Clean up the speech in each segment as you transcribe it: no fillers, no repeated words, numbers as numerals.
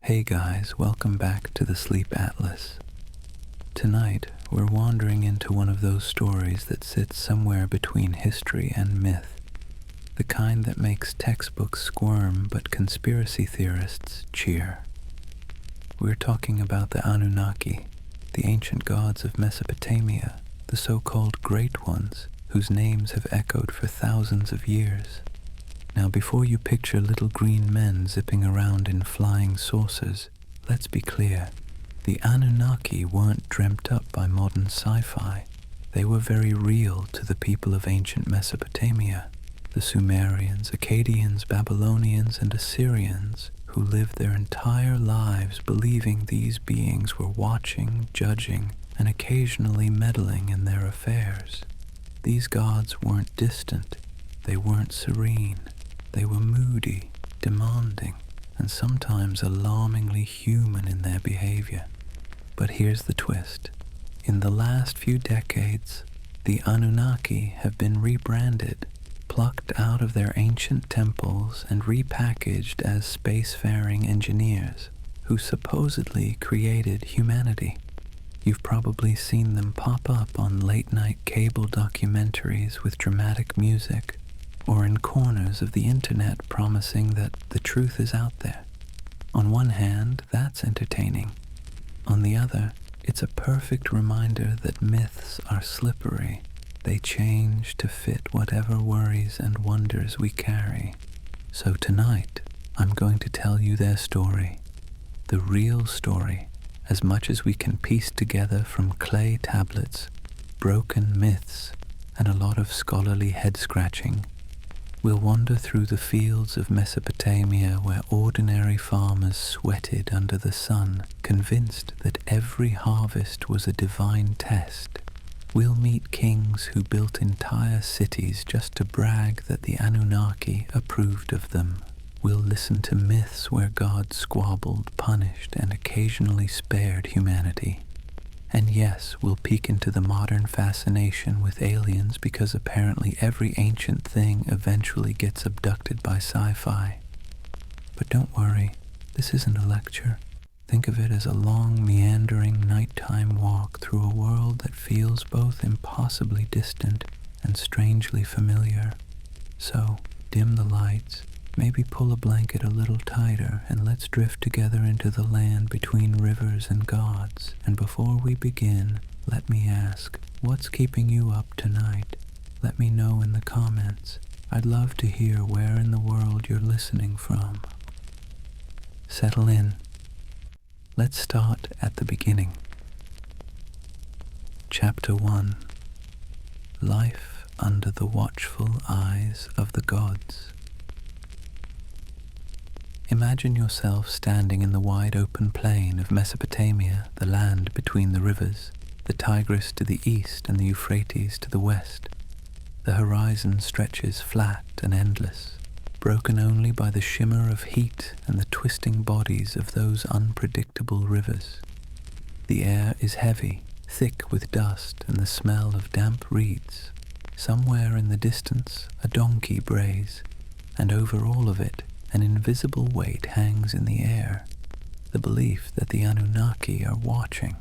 Hey guys, welcome back to the Sleep Atlas. Tonight, we're wandering into one of those stories that sits somewhere between history and myth, the kind that makes textbooks squirm but conspiracy theorists cheer. We're talking about the Anunnaki, the ancient gods of Mesopotamia, the so-called Great Ones, whose names have echoed for thousands of years. Now, before you picture little green men zipping around in flying saucers, let's be clear. The Anunnaki weren't dreamt up by modern sci-fi. They were very real to the people of ancient Mesopotamia, the Sumerians, Akkadians, Babylonians, and Assyrians, who lived their entire lives believing these beings were watching, judging, and occasionally meddling in their affairs. These gods weren't distant. They weren't serene. They were moody, demanding, and sometimes alarmingly human in their behavior. But here's the twist. In the last few decades, the Anunnaki have been rebranded, plucked out of their ancient temples and repackaged as spacefaring engineers who supposedly created humanity. You've probably seen them pop up on late-night cable documentaries with dramatic music, or in corners of the internet promising that the truth is out there. On one hand, that's entertaining. On the other, it's a perfect reminder that myths are slippery. They change to fit whatever worries and wonders we carry. So tonight, I'm going to tell you their story. The real story, as much as we can piece together from clay tablets, broken myths, and a lot of scholarly head-scratching. We'll wander through the fields of Mesopotamia where ordinary farmers sweated under the sun, convinced that every harvest was a divine test. We'll meet kings who built entire cities just to brag that the Anunnaki approved of them. We'll listen to myths where God squabbled, punished, and occasionally spared humanity. And yes, we'll peek into the modern fascination with aliens because apparently every ancient thing eventually gets abducted by sci-fi. But don't worry, this isn't a lecture. Think of it as a long, meandering nighttime walk through a world that feels both impossibly distant and strangely familiar. So, dim the lights, maybe pull a blanket a little tighter, and let's drift together into the land between rivers and gods. And before we begin, let me ask, what's keeping you up tonight? Let me know in the comments. I'd love to hear where in the world you're listening from. Settle in. Let's start at the beginning. Chapter 1. Life under the watchful eyes of the gods. Imagine yourself standing in the wide open plain of Mesopotamia, the land between the rivers, the Tigris to the east and the Euphrates to the west. The horizon stretches flat and endless, broken only by the shimmer of heat and the twisting bodies of those unpredictable rivers. The air is heavy, thick with dust and the smell of damp reeds. Somewhere in the distance, a donkey brays, and over all of it, an invisible weight hangs in the air, the belief that the Anunnaki are watching.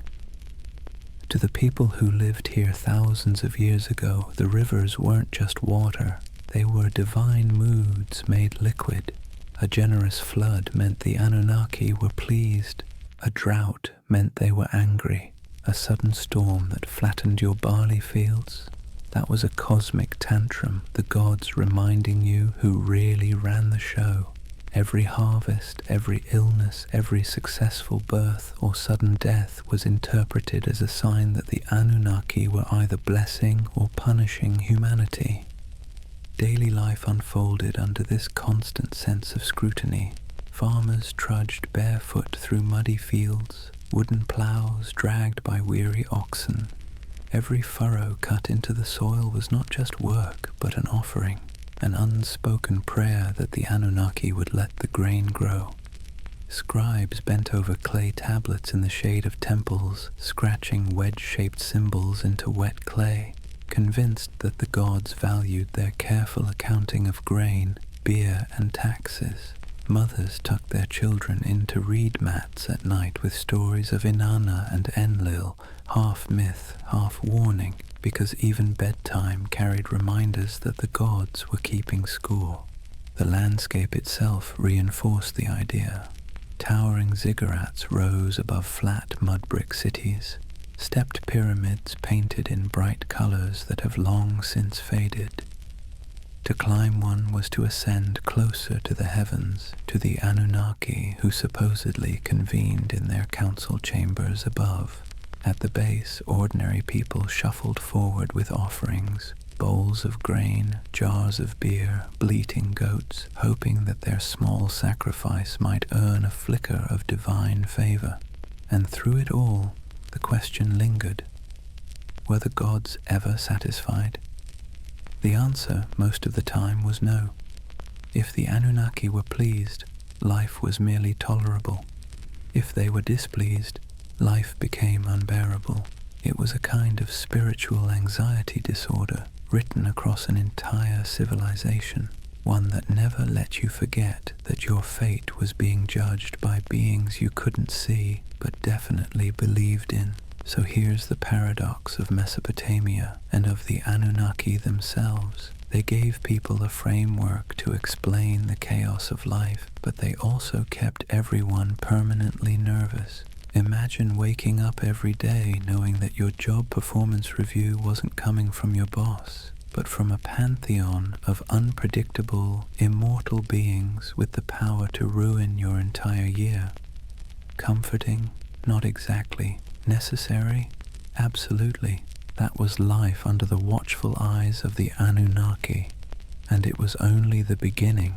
To the people who lived here thousands of years ago, the rivers weren't just water. They were divine moods made liquid. A generous flood meant the Anunnaki were pleased. A drought meant they were angry. A sudden storm that flattened your barley fields. That was a cosmic tantrum, the gods reminding you who really ran the show. Every harvest, every illness, every successful birth or sudden death was interpreted as a sign that the Anunnaki were either blessing or punishing humanity. Daily life unfolded under this constant sense of scrutiny. Farmers trudged barefoot through muddy fields, wooden plows dragged by weary oxen. Every furrow cut into the soil was not just work, but an offering. An unspoken prayer that the Anunnaki would let the grain grow. Scribes bent over clay tablets in the shade of temples, scratching wedge-shaped symbols into wet clay, convinced that the gods valued their careful accounting of grain, beer, and taxes. Mothers tucked their children into reed mats at night with stories of Inanna and Enlil, half myth, half warning, because even bedtime carried reminders that the gods were keeping score. The landscape itself reinforced the idea. Towering ziggurats rose above flat mud brick cities, stepped pyramids painted in bright colors that have long since faded. To climb one was to ascend closer to the heavens, to the Anunnaki who supposedly convened in their council chambers above. At the base, ordinary people shuffled forward with offerings, bowls of grain, jars of beer, bleating goats, hoping that their small sacrifice might earn a flicker of divine favor. And through it all, the question lingered: were the gods ever satisfied? The answer, most of the time, was no. If the Anunnaki were pleased, life was merely tolerable. If they were displeased, life became unbearable. It was a kind of spiritual anxiety disorder written across an entire civilization, one that never let you forget that your fate was being judged by beings you couldn't see but definitely believed in. So here's the paradox of Mesopotamia and of the Anunnaki themselves. They gave people a framework to explain the chaos of life, but they also kept everyone permanently nervous. Imagine waking up every day knowing that your job performance review wasn't coming from your boss, but from a pantheon of unpredictable, immortal beings with the power to ruin your entire year. Comforting? Not exactly. Necessary? Absolutely. That was life under the watchful eyes of the Anunnaki, and it was only the beginning.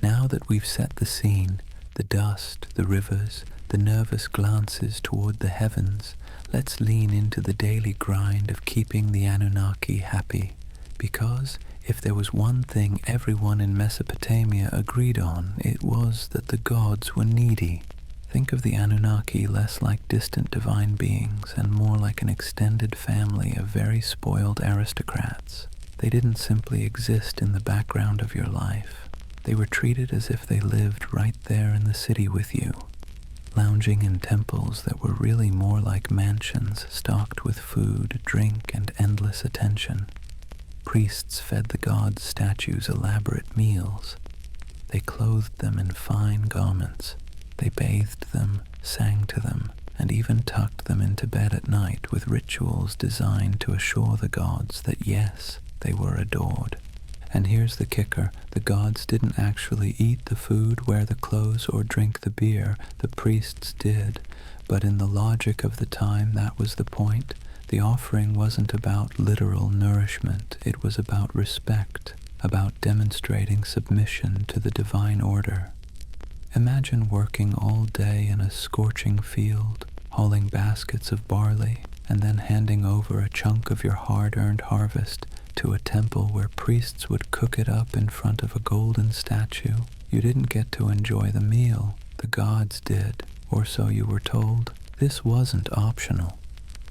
Now that we've set the scene, the dust, the rivers, the nervous glances toward the heavens, let's lean into the daily grind of keeping the Anunnaki happy, because if there was one thing everyone in Mesopotamia agreed on, it was that the gods were needy. Think of the Anunnaki less like distant divine beings and more like an extended family of very spoiled aristocrats. They didn't simply exist in the background of your life. They were treated as if they lived right there in the city with you, lounging in temples that were really more like mansions stocked with food, drink, and endless attention. Priests fed the gods' statues elaborate meals. They clothed them in fine garments. They bathed them, sang to them, and even tucked them into bed at night with rituals designed to assure the gods that yes, they were adored. And here's the kicker: the gods didn't actually eat the food, wear the clothes, or drink the beer. The priests did. But in the logic of the time, that was the point. The offering wasn't about literal nourishment. It was about respect, about demonstrating submission to the divine order. Imagine working all day in a scorching field, hauling baskets of barley, and then handing over a chunk of your hard-earned harvest to a temple where priests would cook it up in front of a golden statue. You didn't get to enjoy the meal. The gods did, or so you were told. This wasn't optional.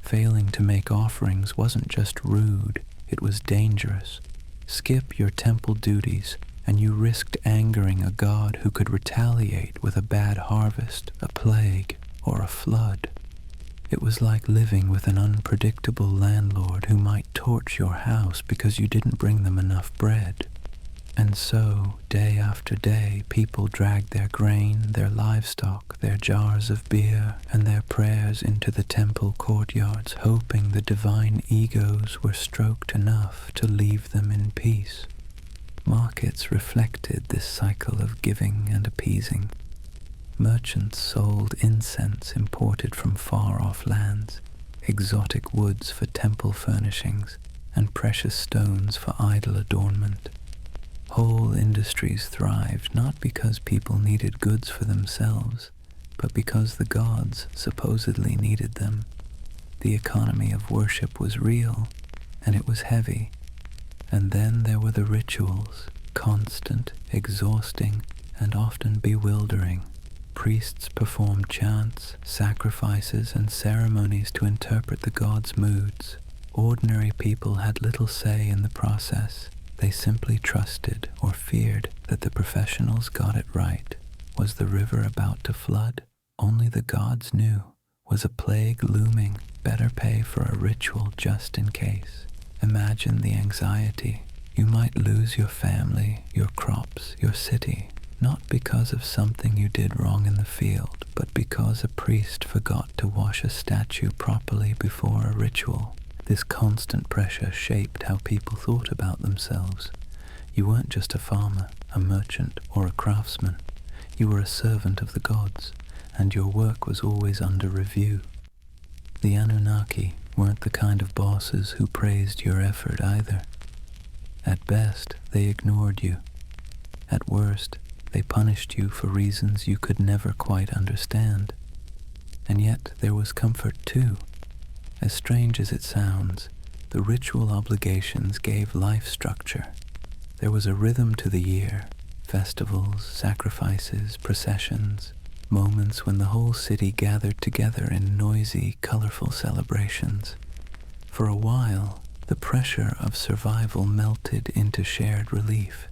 Failing to make offerings wasn't just rude, it was dangerous. Skip your temple duties, and you risked angering a god who could retaliate with a bad harvest, a plague, or a flood. It was like living with an unpredictable landlord who might torch your house because you didn't bring them enough bread. And so, day after day, people dragged their grain, their livestock, their jars of beer, and their prayers into the temple courtyards, hoping the divine egos were stroked enough to leave them in peace. Markets reflected this cycle of giving and appeasing. Merchants sold incense imported from far-off lands, exotic woods for temple furnishings, and precious stones for idol adornment. Whole industries thrived not because people needed goods for themselves, but because the gods supposedly needed them. The economy of worship was real, and it was heavy. And then there were the rituals, constant, exhausting, and often bewildering. Priests performed chants, sacrifices, and ceremonies to interpret the gods' moods. Ordinary people had little say in the process. They simply trusted or feared that the professionals got it right. Was the river about to flood? Only the gods knew. Was a plague looming? Better pay for a ritual just in case. Imagine the anxiety. You might lose your family, your crops, your city, not because of something you did wrong in the field, but because a priest forgot to wash a statue properly before a ritual. This constant pressure shaped how people thought about themselves. You weren't just a farmer, a merchant, or a craftsman. You were a servant of the gods, and your work was always under review. The Anunnaki weren't the kind of bosses who praised your effort either. At best, they ignored you. At worst, they punished you for reasons you could never quite understand. And yet there was comfort too. As strange as it sounds, the ritual obligations gave life structure. There was a rhythm to the year, festivals, sacrifices, processions, moments when the whole city gathered together in noisy, colorful celebrations. For a while, the pressure of survival melted into shared relief.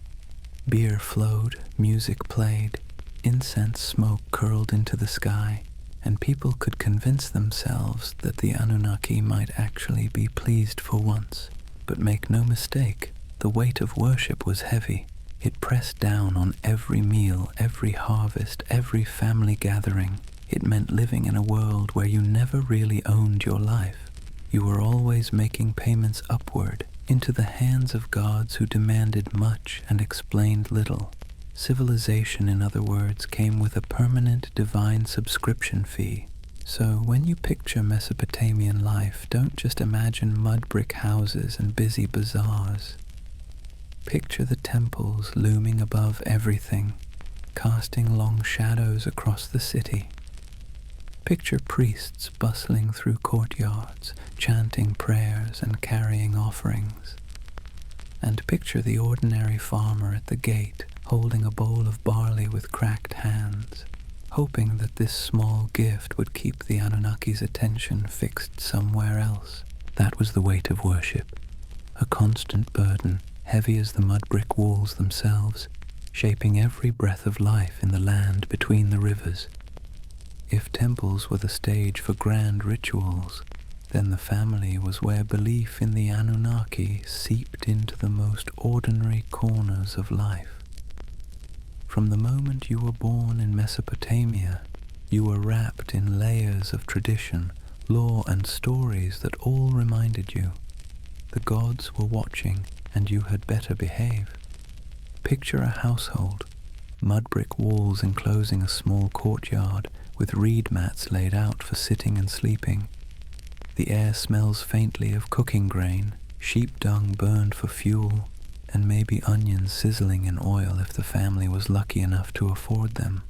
Beer flowed, music played, incense smoke curled into the sky, and people could convince themselves that the Anunnaki might actually be pleased for once. But make no mistake, the weight of worship was heavy. It pressed down on every meal, every harvest, every family gathering. It meant living in a world where you never really owned your life. You were always making payments upward, into the hands of gods who demanded much and explained little. Civilization, in other words, came with a permanent divine subscription fee. So when you picture Mesopotamian life, don't just imagine mud brick houses and busy bazaars. Picture the temples looming above everything, casting long shadows across the city. Picture priests bustling through courtyards, chanting prayers and carrying offerings. And picture the ordinary farmer at the gate, holding a bowl of barley with cracked hands, hoping that this small gift would keep the Anunnaki's attention fixed somewhere else. That was the weight of worship, a constant burden, heavy as the mud brick walls themselves, shaping every breath of life in the land between the rivers. If temples were the stage for grand rituals, then the family was where belief in the Anunnaki seeped into the most ordinary corners of life. From the moment you were born in Mesopotamia, you were wrapped in layers of tradition, law, and stories that all reminded you. The gods were watching, and you had better behave. Picture a household, mud brick walls enclosing a small courtyard with reed mats laid out for sitting and sleeping. The air smells faintly of cooking grain, sheep dung burned for fuel, and maybe onions sizzling in oil if the family was lucky enough to afford them.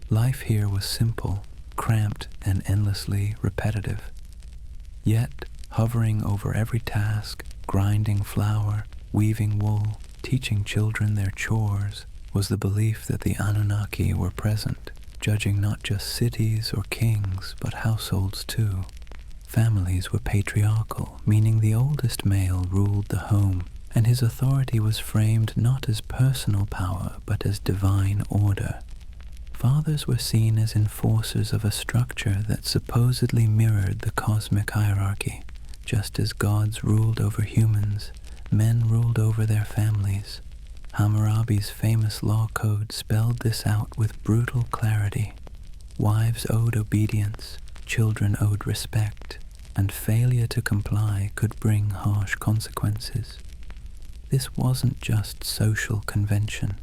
Life here was simple, cramped, and endlessly repetitive. Yet, hovering over every task, grinding flour, weaving wool, teaching children their chores, was the belief that the Anunnaki were present, judging not just cities or kings, but households too. Families were patriarchal, meaning the oldest male ruled the home, and his authority was framed not as personal power, but as divine order. Fathers were seen as enforcers of a structure that supposedly mirrored the cosmic hierarchy. Just as gods ruled over humans, men ruled over their families. Hammurabi's famous law code spelled this out with brutal clarity. Wives owed obedience, children owed respect, and failure to comply could bring harsh consequences. This wasn't just social convention.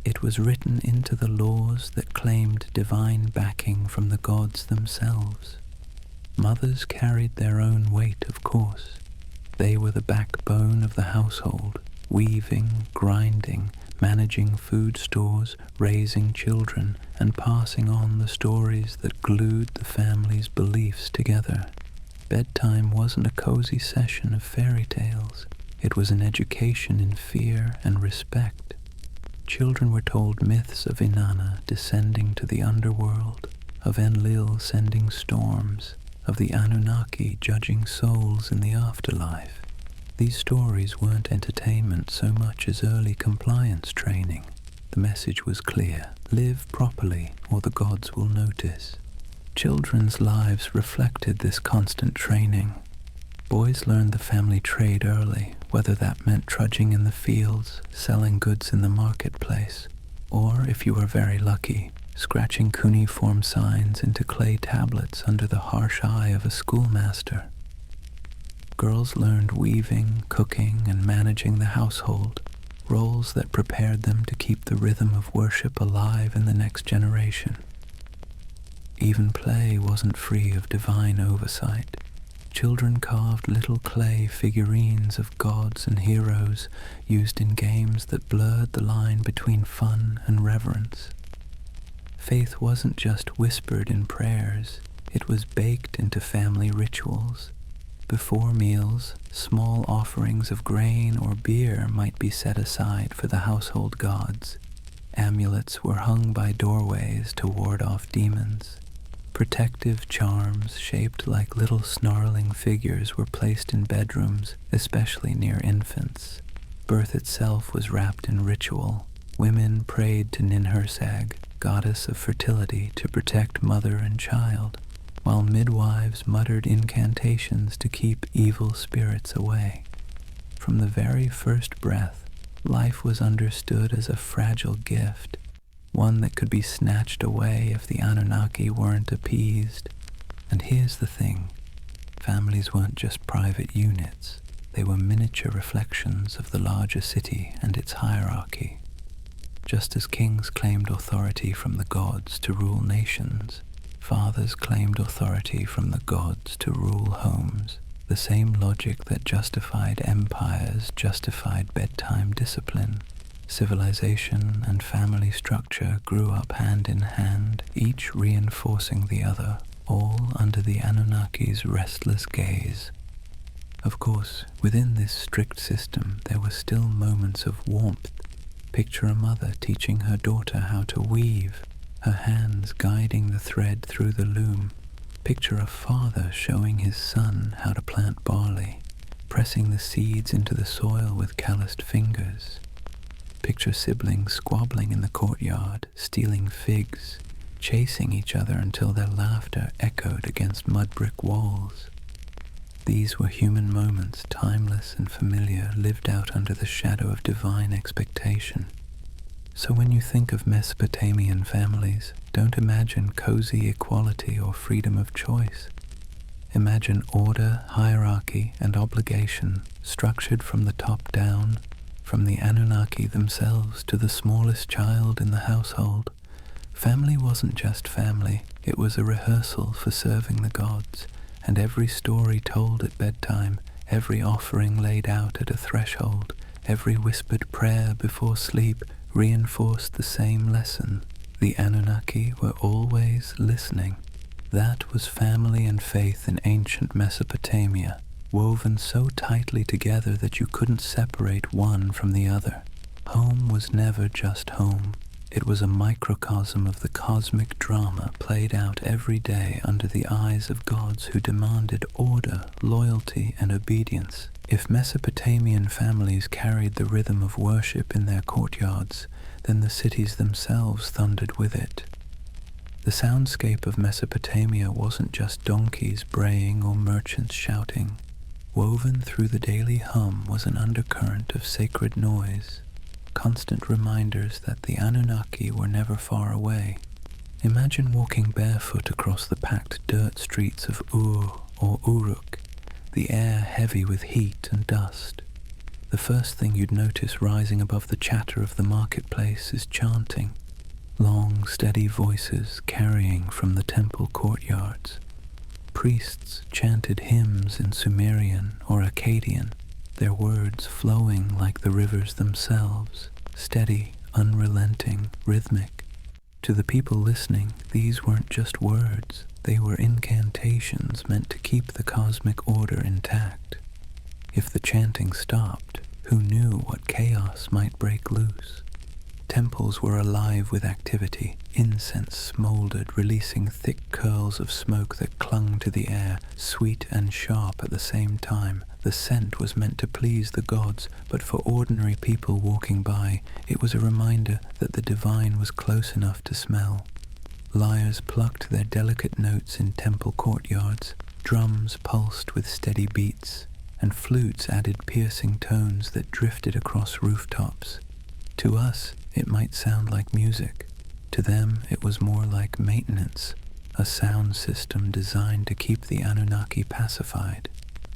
It was written into the laws that claimed divine backing from the gods themselves. Mothers carried their own weight, of course. They were the backbone of the household, weaving, grinding, managing food stores, raising children, and passing on the stories that glued the family's beliefs together. Bedtime wasn't a cozy session of fairy tales. It was an education in fear and respect. Children were told myths of Inanna descending to the underworld, of Enlil sending storms, of the Anunnaki judging souls in the afterlife. These stories weren't entertainment so much as early compliance training. The message was clear: live properly or the gods will notice. Children's lives reflected this constant training. Boys learned the family trade early, whether that meant trudging in the fields, selling goods in the marketplace, or, if you were very lucky, scratching cuneiform signs into clay tablets under the harsh eye of a schoolmaster. Girls learned weaving, cooking, and managing the household, roles that prepared them to keep the rhythm of worship alive in the next generation. Even play wasn't free of divine oversight. Children carved little clay figurines of gods and heroes used in games that blurred the line between fun and reverence. Faith wasn't just whispered in prayers, it was baked into family rituals. Before meals, small offerings of grain or beer might be set aside for the household gods. Amulets were hung by doorways to ward off demons. Protective charms shaped like little snarling figures were placed in bedrooms, especially near infants. Birth itself was wrapped in ritual. Women prayed to Ninhursag, goddess of fertility, to protect mother and child, while midwives muttered incantations to keep evil spirits away. From the very first breath, life was understood as a fragile gift, one that could be snatched away if the Anunnaki weren't appeased. And here's the thing, families weren't just private units, they were miniature reflections of the larger city and its hierarchy. Just as kings claimed authority from the gods to rule nations, fathers claimed authority from the gods to rule homes. The same logic that justified empires justified bedtime discipline. Civilization and family structure grew up hand in hand, each reinforcing the other, all under the Anunnaki's restless gaze. Of course, within this strict system there were still moments of warmth. Picture a mother teaching her daughter how to weave, her hands guiding the thread through the loom. Picture a father showing his son how to plant barley, pressing the seeds into the soil with calloused fingers. Picture siblings squabbling in the courtyard, stealing figs, chasing each other until their laughter echoed against mud brick walls. These were human moments, timeless and familiar, lived out under the shadow of divine expectation. So when you think of Mesopotamian families, don't imagine cozy equality or freedom of choice. Imagine order, hierarchy, and obligation, structured from the top down, from the Anunnaki themselves to the smallest child in the household. Family wasn't just family, it was a rehearsal for serving the gods, and every story told at bedtime, every offering laid out at a threshold, every whispered prayer before sleep reinforced the same lesson. The Anunnaki were always listening. That was family and faith in ancient Mesopotamia, woven so tightly together that you couldn't separate one from the other. Home was never just home. It was a microcosm of the cosmic drama played out every day under the eyes of gods who demanded order, loyalty, and obedience. If Mesopotamian families carried the rhythm of worship in their courtyards, then the cities themselves thundered with it. The soundscape of Mesopotamia wasn't just donkeys braying or merchants shouting. Woven through the daily hum was an undercurrent of sacred noise, constant reminders that the Anunnaki were never far away. Imagine walking barefoot across the packed dirt streets of Ur or Uruk, the air heavy with heat and dust. The first thing you'd notice rising above the chatter of the marketplace is chanting, long, steady voices carrying from the temple courtyards. Priests chanted hymns in Sumerian or Akkadian, their words flowing like the rivers themselves, steady, unrelenting, rhythmic. To the people listening, these weren't just words, they were incantations meant to keep the cosmic order intact. If the chanting stopped, who knew what chaos might break loose? Temples were alive with activity. Incense smoldered, releasing thick curls of smoke that clung to the air, sweet and sharp at the same time. The scent was meant to please the gods, but for ordinary people walking by, it was a reminder that the divine was close enough to smell. Lyres plucked their delicate notes in temple courtyards, drums pulsed with steady beats, and flutes added piercing tones that drifted across rooftops. To us, it might sound like music. To them, it was more like maintenance, a sound system designed to keep the Anunnaki pacified.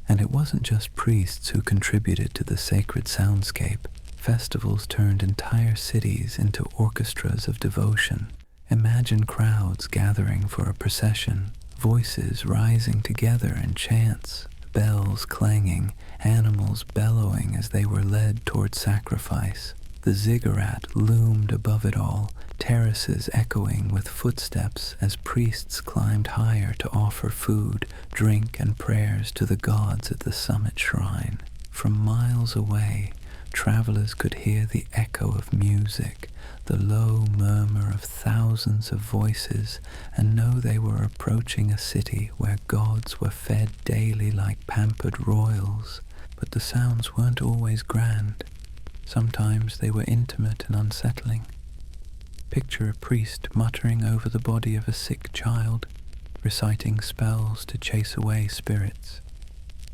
And it wasn't just priests who contributed to the sacred soundscape. Festivals turned entire cities into orchestras of devotion. Imagine crowds gathering for a procession, voices rising together in chants, bells clanging, animals bellowing as they were led toward sacrifice. The ziggurat loomed above it all, terraces echoing with footsteps as priests climbed higher to offer food, drink, and prayers to the gods at the summit shrine. From miles away, travelers could hear the echo of music, the low murmur of thousands of voices, and know they were approaching a city where gods were fed daily like pampered royals. But the sounds weren't always grand. Sometimes they were intimate and unsettling. Picture a priest muttering over the body of a sick child, reciting spells to chase away spirits.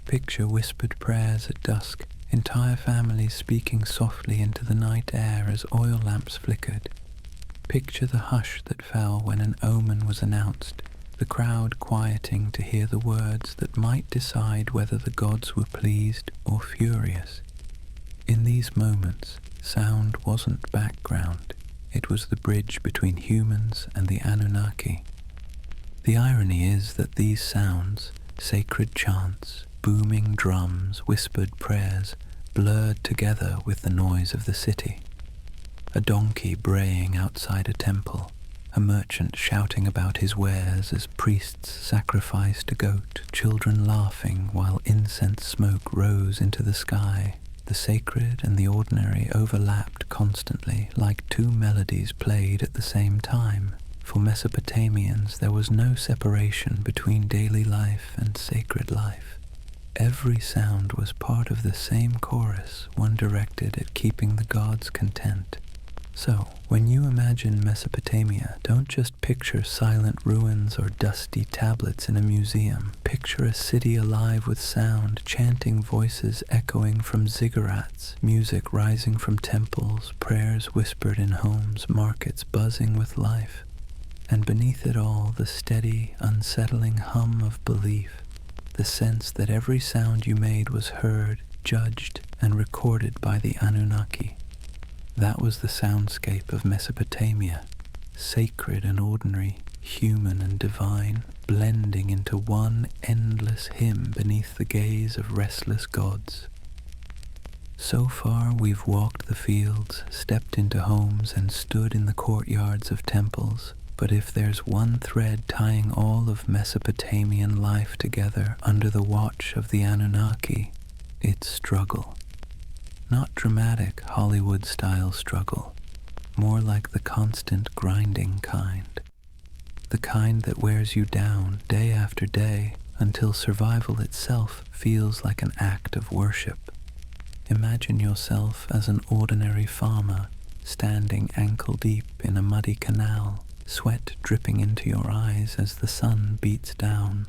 Picture whispered prayers at dusk, entire families speaking softly into the night air as oil lamps flickered. Picture the hush that fell when an omen was announced, the crowd quieting to hear the words that might decide whether the gods were pleased or furious. In these moments, sound wasn't background. It was the bridge between humans and the Anunnaki. The irony is that these sounds, sacred chants, booming drums, whispered prayers, blurred together with the noise of the city. A donkey braying outside a temple, a merchant shouting about his wares as priests sacrificed a goat, children laughing while incense smoke rose into the sky. The sacred and the ordinary overlapped constantly, like two melodies played at the same time. For Mesopotamians, there was no separation between daily life and sacred life. Every sound was part of the same chorus, one directed at keeping the gods content. So, when you imagine Mesopotamia, don't just picture silent ruins or dusty tablets in a museum. Picture a city alive with sound, chanting voices echoing from ziggurats, music rising from temples, prayers whispered in homes, markets buzzing with life. And beneath it all, the steady, unsettling hum of belief, the sense that every sound you made was heard, judged, and recorded by the Anunnaki. That was the soundscape of Mesopotamia, sacred and ordinary, human and divine, blending into one endless hymn beneath the gaze of restless gods. So far we've walked the fields, stepped into homes, and stood in the courtyards of temples. But if there's one thread tying all of Mesopotamian life together under the watch of the Anunnaki, it's struggle. Not dramatic Hollywood-style struggle, more like the constant grinding kind. The kind that wears you down day after day until survival itself feels like an act of worship. Imagine yourself as an ordinary farmer, standing ankle-deep in a muddy canal, sweat dripping into your eyes as the sun beats down.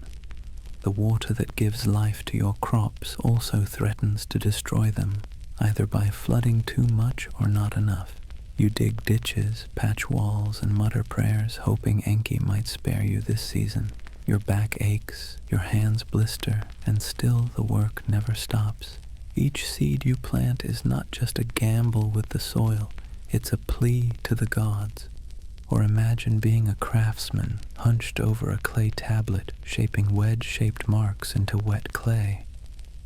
The water that gives life to your crops also threatens to destroy them, either by flooding too much or not enough. You dig ditches, patch walls, and mutter prayers, hoping Enki might spare you this season. Your back aches, your hands blister, and still the work never stops. Each seed you plant is not just a gamble with the soil, it's a plea to the gods. Or imagine being a craftsman, hunched over a clay tablet, shaping wedge-shaped marks into wet clay.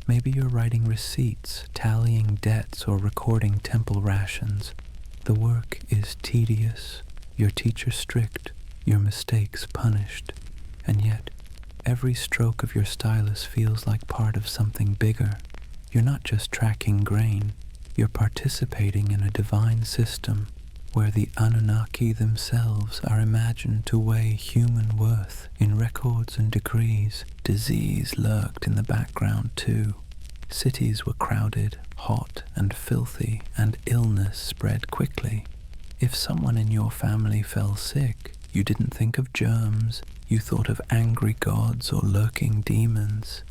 Maybe you're writing receipts, tallying debts, or recording temple rations. The work is tedious, your teacher strict, your mistakes punished. And yet, every stroke of your stylus feels like part of something bigger. You're not just tracking grain, you're participating in a divine system, where the Anunnaki themselves are imagined to weigh human worth in records and degrees. Disease lurked in the background too. Cities were crowded, hot and filthy, and illness spread quickly. If someone in your family fell sick, you didn't think of germs, you thought of angry gods or lurking demons.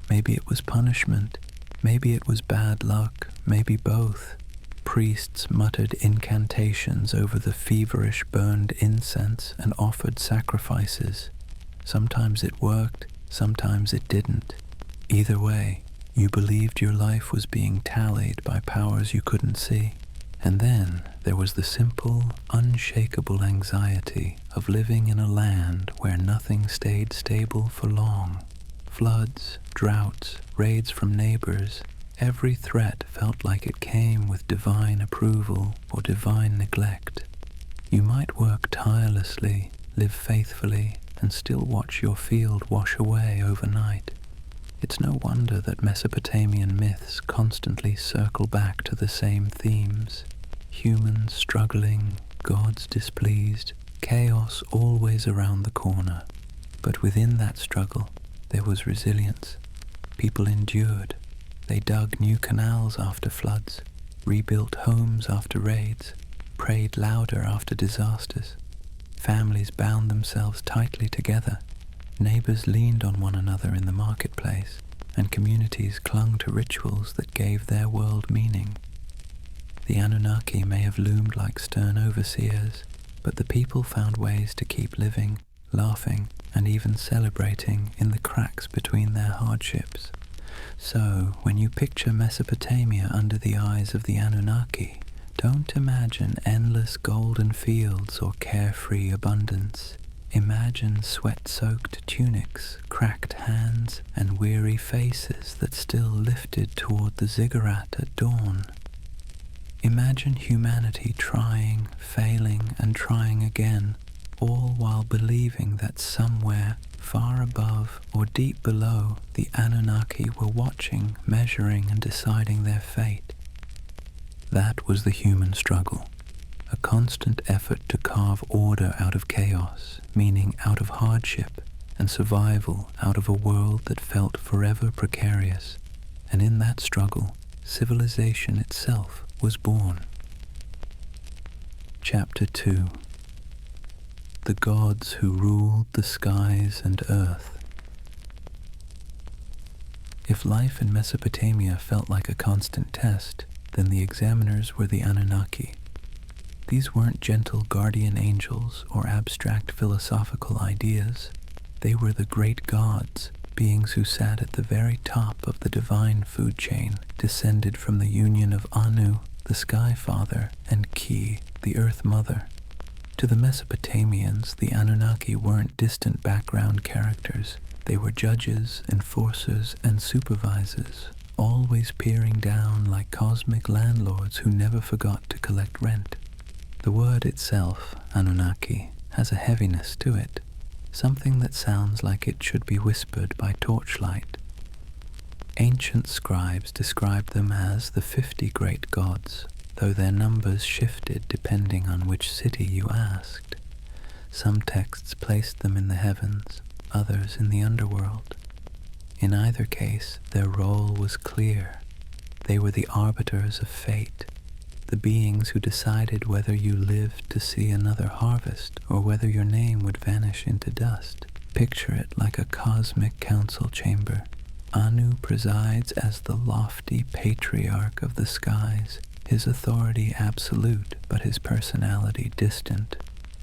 Maybe it was punishment, maybe it was bad luck, maybe both. Priests muttered incantations over the feverish burned incense and offered sacrifices. Sometimes it worked, sometimes it didn't. Either way, you believed your life was being tallied by powers you couldn't see. And then there was the simple, unshakable anxiety of living in a land where nothing stayed stable for long. Floods, droughts, raids from neighbors, every threat felt like it came with divine approval or divine neglect. You might work tirelessly, live faithfully, and still watch your field wash away overnight. It's no wonder that Mesopotamian myths constantly circle back to the same themes. Humans struggling, gods displeased, chaos always around the corner. But within that struggle, there was resilience. People endured. They dug new canals after floods, rebuilt homes after raids, prayed louder after disasters. Families bound themselves tightly together. Neighbors leaned on one another in the marketplace, and communities clung to rituals that gave their world meaning. The Anunnaki may have loomed like stern overseers, but the people found ways to keep living, laughing, and even celebrating in the cracks between their hardships. So, when you picture Mesopotamia under the eyes of the Anunnaki, don't imagine endless golden fields or carefree abundance. Imagine sweat-soaked tunics, cracked hands, and weary faces that still lifted toward the ziggurat at dawn. Imagine humanity trying, failing, and trying again, all while believing that somewhere, far above or deep below, the Anunnaki were watching, measuring, and deciding their fate. That was the human struggle. A constant effort to carve order out of chaos, meaning out of hardship, and survival out of a world that felt forever precarious. And in that struggle, civilization itself was born. Chapter 2. The gods who ruled the skies and earth. If life in Mesopotamia felt like a constant test, then the examiners were the Anunnaki. These weren't gentle guardian angels or abstract philosophical ideas. They were the great gods, beings who sat at the very top of the divine food chain, descended from the union of Anu, the Sky Father, and Ki, the Earth Mother. To the Mesopotamians, the Anunnaki weren't distant background characters. They were judges, enforcers, and supervisors, always peering down like cosmic landlords who never forgot to collect rent. The word itself, Anunnaki, has a heaviness to it, something that sounds like it should be whispered by torchlight. Ancient scribes described them as the 50 great gods, though their numbers shifted depending on which city you asked. Some texts placed them in the heavens, others in the underworld. In either case, their role was clear. They were the arbiters of fate, the beings who decided whether you lived to see another harvest or whether your name would vanish into dust. Picture it like a cosmic council chamber. Anu presides as the lofty patriarch of the skies, his authority absolute, but his personality distant.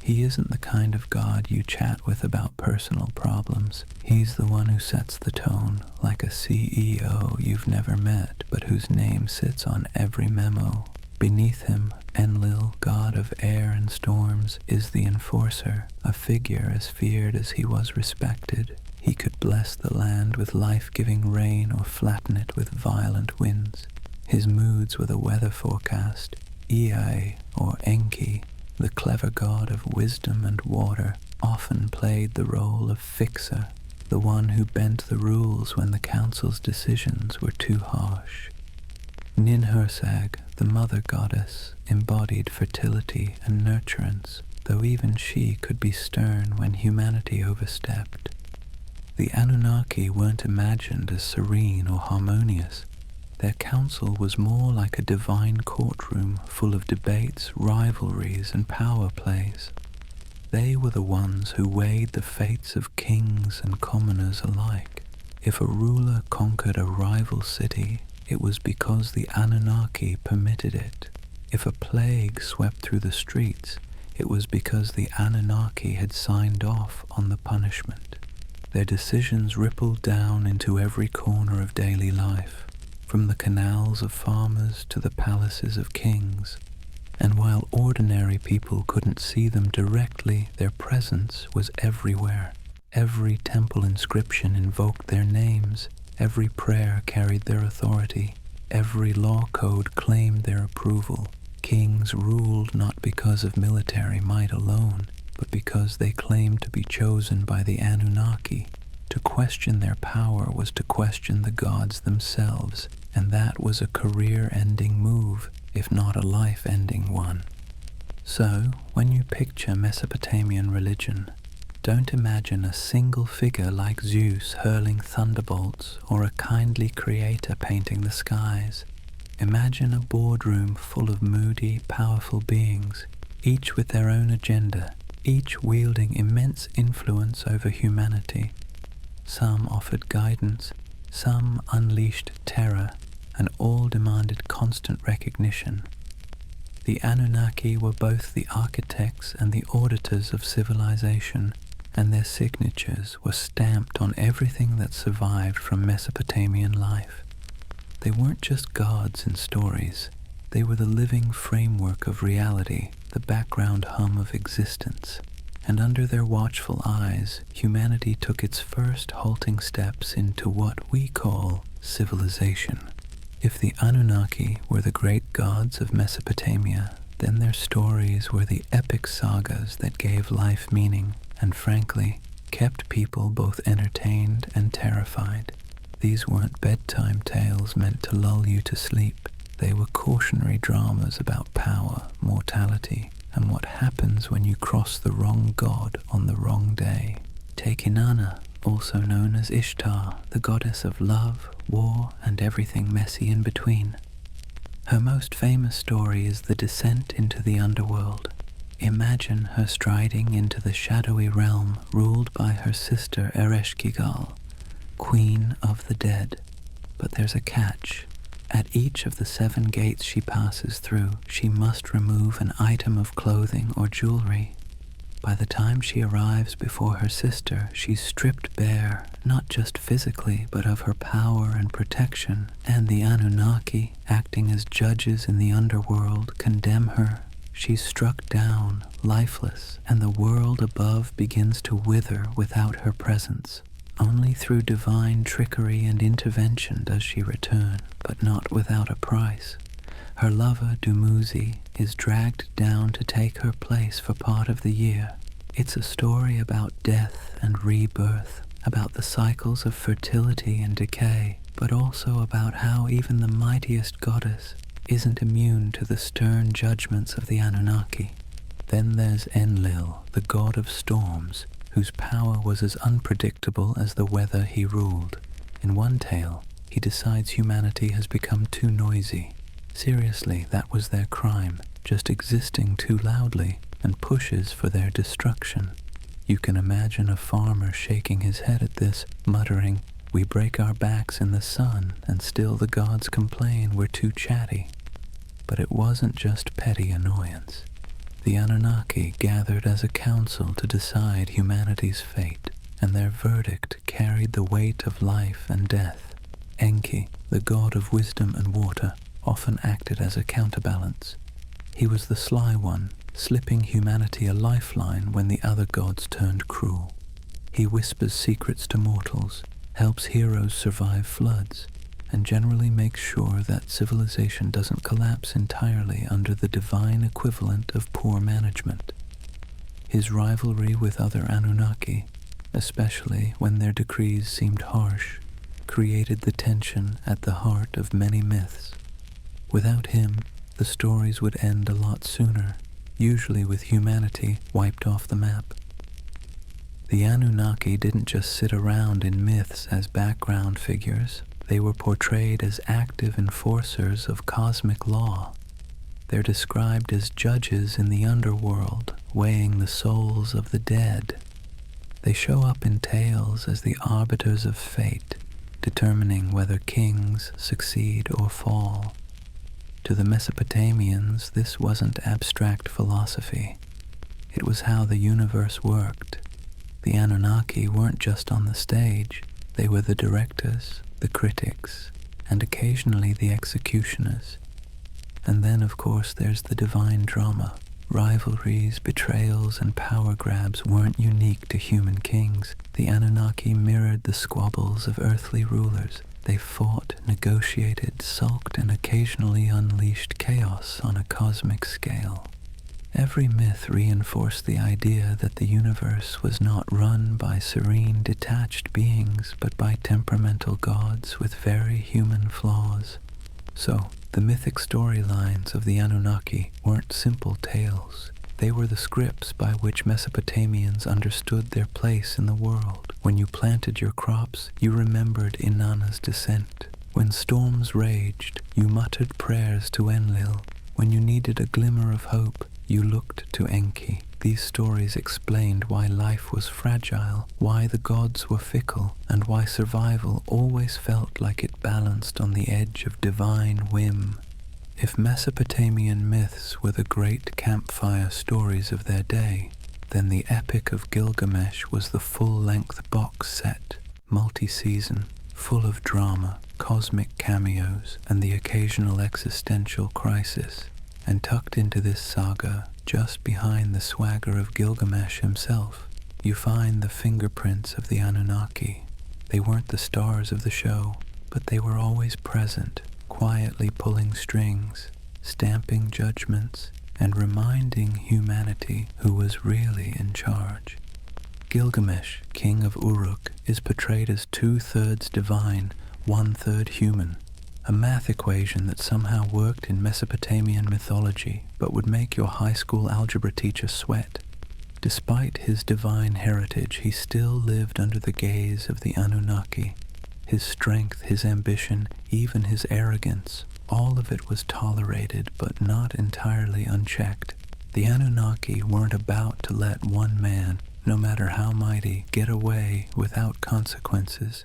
He isn't the kind of god you chat with about personal problems. He's the one who sets the tone, like a CEO you've never met, but whose name sits on every memo. Beneath him, Enlil, god of air and storms, is the enforcer, a figure as feared as he was respected. He could bless the land with life-giving rain or flatten it with violent winds. His moods were the weather forecast. Ea, or Enki, the clever god of wisdom and water, often played the role of fixer, the one who bent the rules when the council's decisions were too harsh. Ninhursag, the mother goddess, embodied fertility and nurturance, though even she could be stern when humanity overstepped. The Anunnaki weren't imagined as serene or harmonious. Their council was more like a divine courtroom full of debates, rivalries, and power plays. They were the ones who weighed the fates of kings and commoners alike. If a ruler conquered a rival city, it was because the Anunnaki permitted it. If a plague swept through the streets, it was because the Anunnaki had signed off on the punishment. Their decisions rippled down into every corner of daily life, from the canals of farmers to the palaces of kings. And while ordinary people couldn't see them directly, their presence was everywhere. Every temple inscription invoked their names. Every prayer carried their authority. Every law code claimed their approval. Kings ruled not because of military might alone, but because they claimed to be chosen by the Anunnaki. To question their power was to question the gods themselves, and that was a career-ending move, if not a life-ending one. So, when you picture Mesopotamian religion, don't imagine a single figure like Zeus hurling thunderbolts or a kindly creator painting the skies. Imagine a boardroom full of moody, powerful beings, each with their own agenda, each wielding immense influence over humanity. Some offered guidance, some unleashed terror, and all demanded constant recognition. The Anunnaki were both the architects and the auditors of civilization, and their signatures were stamped on everything that survived from Mesopotamian life. They weren't just gods in stories. They were the living framework of reality, the background hum of existence. And under their watchful eyes, humanity took its first halting steps into what we call civilization. If the Anunnaki were the great gods of Mesopotamia, then their stories were the epic sagas that gave life meaning, and frankly, kept people both entertained and terrified. These weren't bedtime tales meant to lull you to sleep. They were cautionary dramas about power, mortality, and what happens when you cross the wrong god on the wrong day. Take Inanna, also known as Ishtar, the goddess of love, war, and everything messy in between. Her most famous story is the descent into the underworld. Imagine her striding into the shadowy realm ruled by her sister Ereshkigal, queen of the dead. But there's a catch. At each of the 7 gates she passes through, she must remove an item of clothing or jewelry. By the time she arrives before her sister, she's stripped bare, not just physically, but of her power and protection, and the Anunnaki, acting as judges in the underworld, condemn her. She's struck down, lifeless, and the world above begins to wither without her presence. Only through divine trickery and intervention does she return, but not without a price. Her lover, Dumuzi, is dragged down to take her place for part of the year. It's a story about death and rebirth, about the cycles of fertility and decay, but also about how even the mightiest goddess isn't immune to the stern judgments of the Anunnaki. Then there's Enlil, the god of storms, whose power was as unpredictable as the weather he ruled. In one tale, he decides humanity has become too noisy. Seriously, that was their crime, just existing too loudly, and pushes for their destruction. You can imagine a farmer shaking his head at this, muttering, "We break our backs in the sun, and still the gods complain we're too chatty." But it wasn't just petty annoyance. The Anunnaki gathered as a council to decide humanity's fate, and their verdict carried the weight of life and death. Enki, the god of wisdom and water, often acted as a counterbalance. He was the sly one, slipping humanity a lifeline when the other gods turned cruel. He whispers secrets to mortals, helps heroes survive floods, and generally makes sure that civilization doesn't collapse entirely under the divine equivalent of poor management. His rivalry with other Anunnaki, especially when their decrees seemed harsh, created the tension at the heart of many myths. Without him, the stories would end a lot sooner, usually with humanity wiped off the map. The Anunnaki didn't just sit around in myths as background figures. They were portrayed as active enforcers of cosmic law. They're described as judges in the underworld, weighing the souls of the dead. They show up in tales as the arbiters of fate, determining whether kings succeed or fall. To the Mesopotamians, this wasn't abstract philosophy. It was how the universe worked. The Anunnaki weren't just on the stage. They were the directors, the critics, and occasionally the executioners. And then, of course, there's the divine drama. Rivalries, betrayals, and power grabs weren't unique to human kings. The Anunnaki mirrored the squabbles of earthly rulers. They fought, negotiated, sulked, and occasionally unleashed chaos on a cosmic scale. Every myth reinforced the idea that the universe was not run by serene, detached beings, but by temperamental gods with very human flaws. So, the mythic storylines of the Anunnaki weren't simple tales. They were the scripts by which Mesopotamians understood their place in the world. When you planted your crops, you remembered Inanna's descent. When storms raged, you muttered prayers to Enlil. When you needed a glimmer of hope, you looked to Enki. These stories explained why life was fragile, why the gods were fickle, and why survival always felt like it balanced on the edge of divine whim. If Mesopotamian myths were the great campfire stories of their day, then the Epic of Gilgamesh was the full-length box set, multi-season, full of drama, cosmic cameos, and the occasional existential crisis. And tucked into this saga, just behind the swagger of Gilgamesh himself, you find the fingerprints of the Anunnaki. They weren't the stars of the show, but they were always present, quietly pulling strings, stamping judgments, and reminding humanity who was really in charge. Gilgamesh, king of Uruk, is portrayed as 2/3 divine, 1/3 human. A math equation that somehow worked in Mesopotamian mythology, but would make your high school algebra teacher sweat. Despite his divine heritage, he still lived under the gaze of the Anunnaki. His strength, his ambition, even his arrogance, all of it was tolerated but not entirely unchecked. The Anunnaki weren't about to let one man, no matter how mighty, get away without consequences.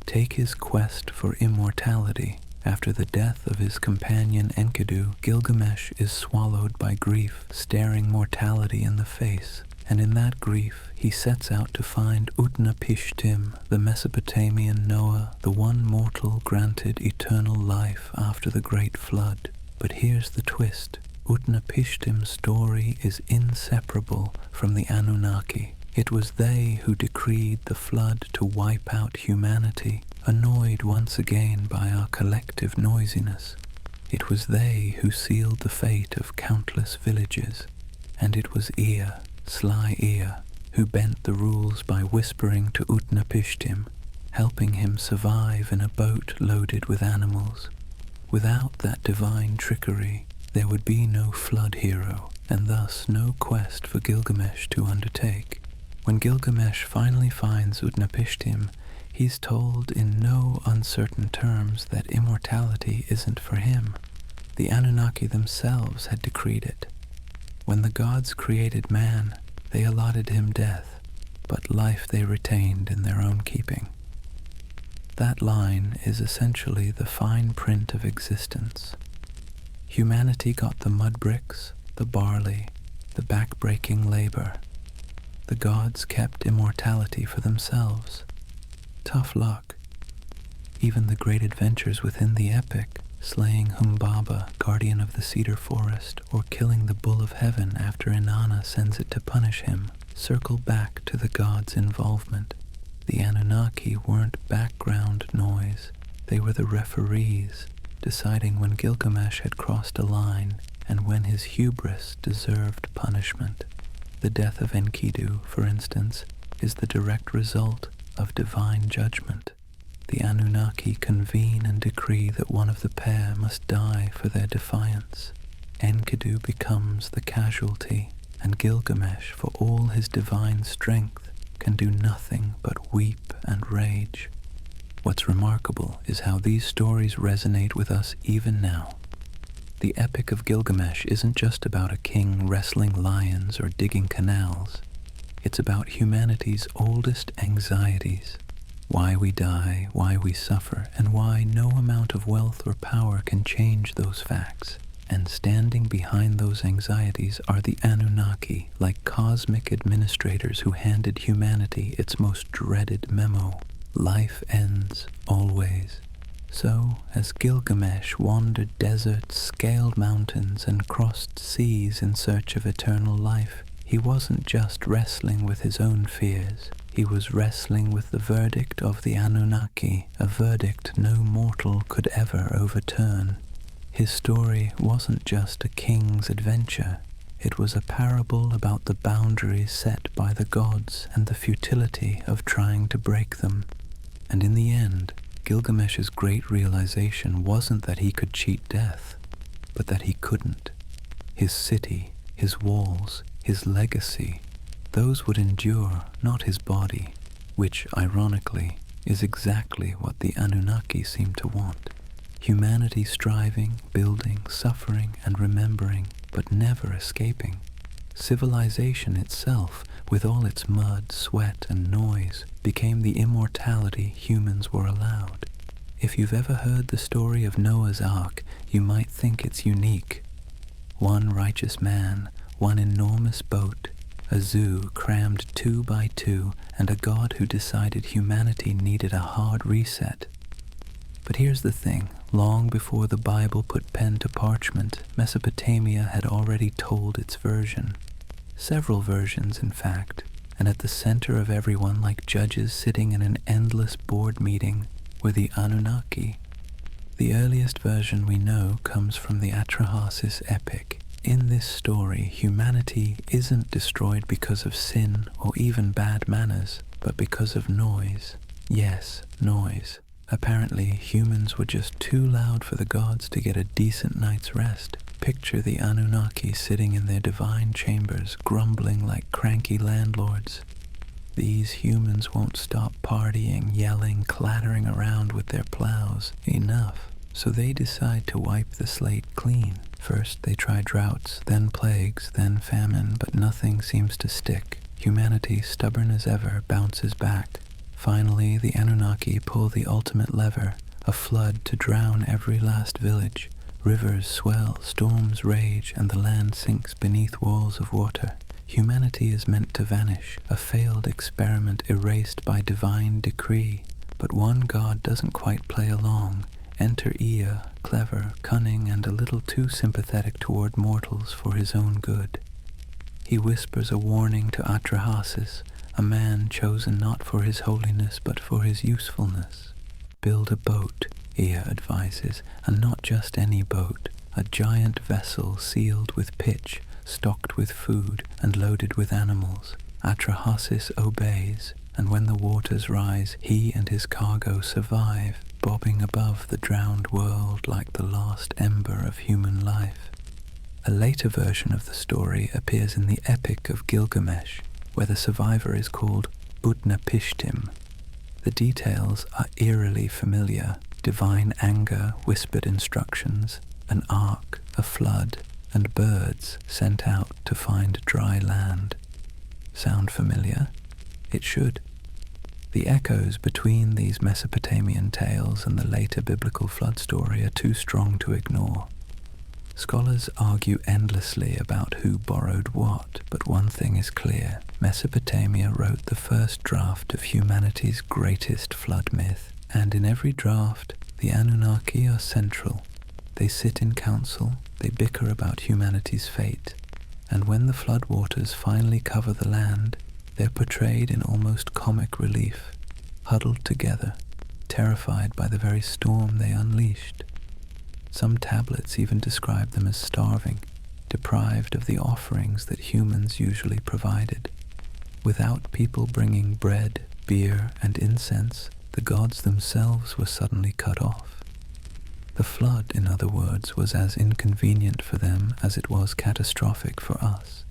Take his quest for immortality. After the death of his companion Enkidu, Gilgamesh is swallowed by grief, staring mortality in the face. And in that grief, he sets out to find Utnapishtim, the Mesopotamian Noah, the one mortal granted eternal life after the great flood. But here's the twist. Utnapishtim's story is inseparable from the Anunnaki. It was they who decreed the flood to wipe out humanity, annoyed once again by our collective noisiness. It was they who sealed the fate of countless villages, and it was Ea, sly Ea, who bent the rules by whispering to Utnapishtim, helping him survive in a boat loaded with animals. Without that divine trickery, there would be no flood hero, and thus no quest for Gilgamesh to undertake. When Gilgamesh finally finds Utnapishtim, he's told in no uncertain terms that immortality isn't for him. The Anunnaki themselves had decreed it. When the gods created man, they allotted him death, but life they retained in their own keeping. That line is essentially the fine print of existence. Humanity got the mud bricks, the barley, the back-breaking labor. The gods kept immortality for themselves. Tough luck. Even the great adventures within the epic, slaying Humbaba, guardian of the cedar forest, or killing the bull of heaven after Inanna sends it to punish him, circle back to the gods' involvement. The Anunnaki weren't background noise. They were the referees, deciding when Gilgamesh had crossed a line and when his hubris deserved punishment. The death of Enkidu, for instance, is the direct result of divine judgment. the Anunnaki convene and decree that one of the pair must die for their defiance. Enkidu becomes the casualty, and Gilgamesh, for all his divine strength, can do nothing but weep and rage. What's remarkable is how these stories resonate with us even now. The Epic of Gilgamesh isn't just about a king wrestling lions or digging canals. It's about humanity's oldest anxieties. Why we die, why we suffer, and why no amount of wealth or power can change those facts. And standing behind those anxieties are the Anunnaki, like cosmic administrators who handed humanity its most dreaded memo: life ends always. So, as Gilgamesh wandered deserts, scaled mountains, and crossed seas in search of eternal life, he wasn't just wrestling with his own fears. He was wrestling with the verdict of the Anunnaki, a verdict no mortal could ever overturn. His story wasn't just a king's adventure. It was a parable about the boundaries set by the gods and the futility of trying to break them. And in the end, Gilgamesh's great realization wasn't that he could cheat death, but that he couldn't. His city, his walls, his legacy, those would endure, not his body, which, ironically, is exactly what the Anunnaki seem to want. Humanity striving, building, suffering, and remembering, but never escaping. Civilization itself, with all its mud, sweat, and noise, became the immortality humans were allowed. If you've ever heard the story of Noah's Ark, you might think it's unique. One righteous man, one enormous boat, a zoo crammed 2 by 2, and a god who decided humanity needed a hard reset. But here's the thing, long before the Bible put pen to parchment, Mesopotamia had already told its version. Several versions, in fact, and at the center of everyone, like judges sitting in an endless board meeting, were the Anunnaki. The earliest version we know comes from the Atrahasis epic. In this story, humanity isn't destroyed because of sin or even bad manners, but because of noise. Yes, noise. Apparently, humans were just too loud for the gods to get a decent night's rest. Picture the Anunnaki sitting in their divine chambers, grumbling like cranky landlords. These humans won't stop partying, yelling, clattering around with their plows. Enough. So they decide to wipe the slate clean. First they try droughts, then plagues, then famine, but nothing seems to stick. Humanity, stubborn as ever, bounces back. Finally, the Anunnaki pull the ultimate lever, a flood to drown every last village. Rivers swell, storms rage, and the land sinks beneath walls of water. Humanity is meant to vanish, a failed experiment erased by divine decree. But one god doesn't quite play along. Enter Ea, clever, cunning, and a little too sympathetic toward mortals for his own good. He whispers a warning to Atrahasis, a man chosen not for his holiness but for his usefulness. Build a boat, Ea advises, and not just any boat, a giant vessel sealed with pitch, stocked with food, and loaded with animals. Atrahasis obeys, and when the waters rise, he and his cargo survive, bobbing above the drowned world like the last ember of human life. A later version of the story appears in the Epic of Gilgamesh, where the survivor is called Utnapishtim. The details are eerily familiar: divine anger, whispered instructions, an ark, a flood, and birds sent out to find dry land. Sound familiar? It should. The echoes between these Mesopotamian tales and the later biblical flood story are too strong to ignore. Scholars argue endlessly about who borrowed what, but one thing is clear: Mesopotamia wrote the first draft of humanity's greatest flood myth, and in every draft, the Anunnaki are central. They sit in council, they bicker about humanity's fate, and when the floodwaters finally cover the land, they're portrayed in almost comic relief, huddled together, terrified by the very storm they unleashed. Some tablets even describe them as starving, deprived of the offerings that humans usually provided. Without people bringing bread, beer, and incense, The gods themselves were suddenly cut off. The flood, in other words, was as inconvenient for them as it was catastrophic for us.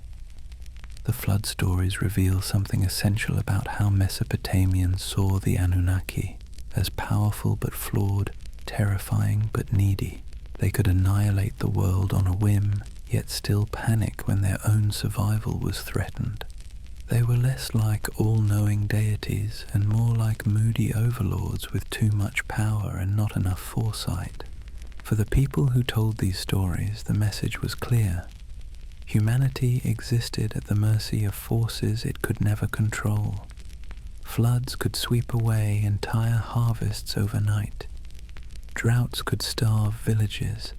The flood stories reveal something essential about how Mesopotamians saw the Anunnaki, as powerful but flawed, terrifying but needy. They could annihilate the world on a whim, yet still panic when their own survival was threatened. They were less like all-knowing deities and more like moody overlords with too much power and not enough foresight. For the people who told these stories, the message was clear. Humanity existed at the mercy of forces it could never control. Floods could sweep away entire harvests overnight. Droughts could starve villages.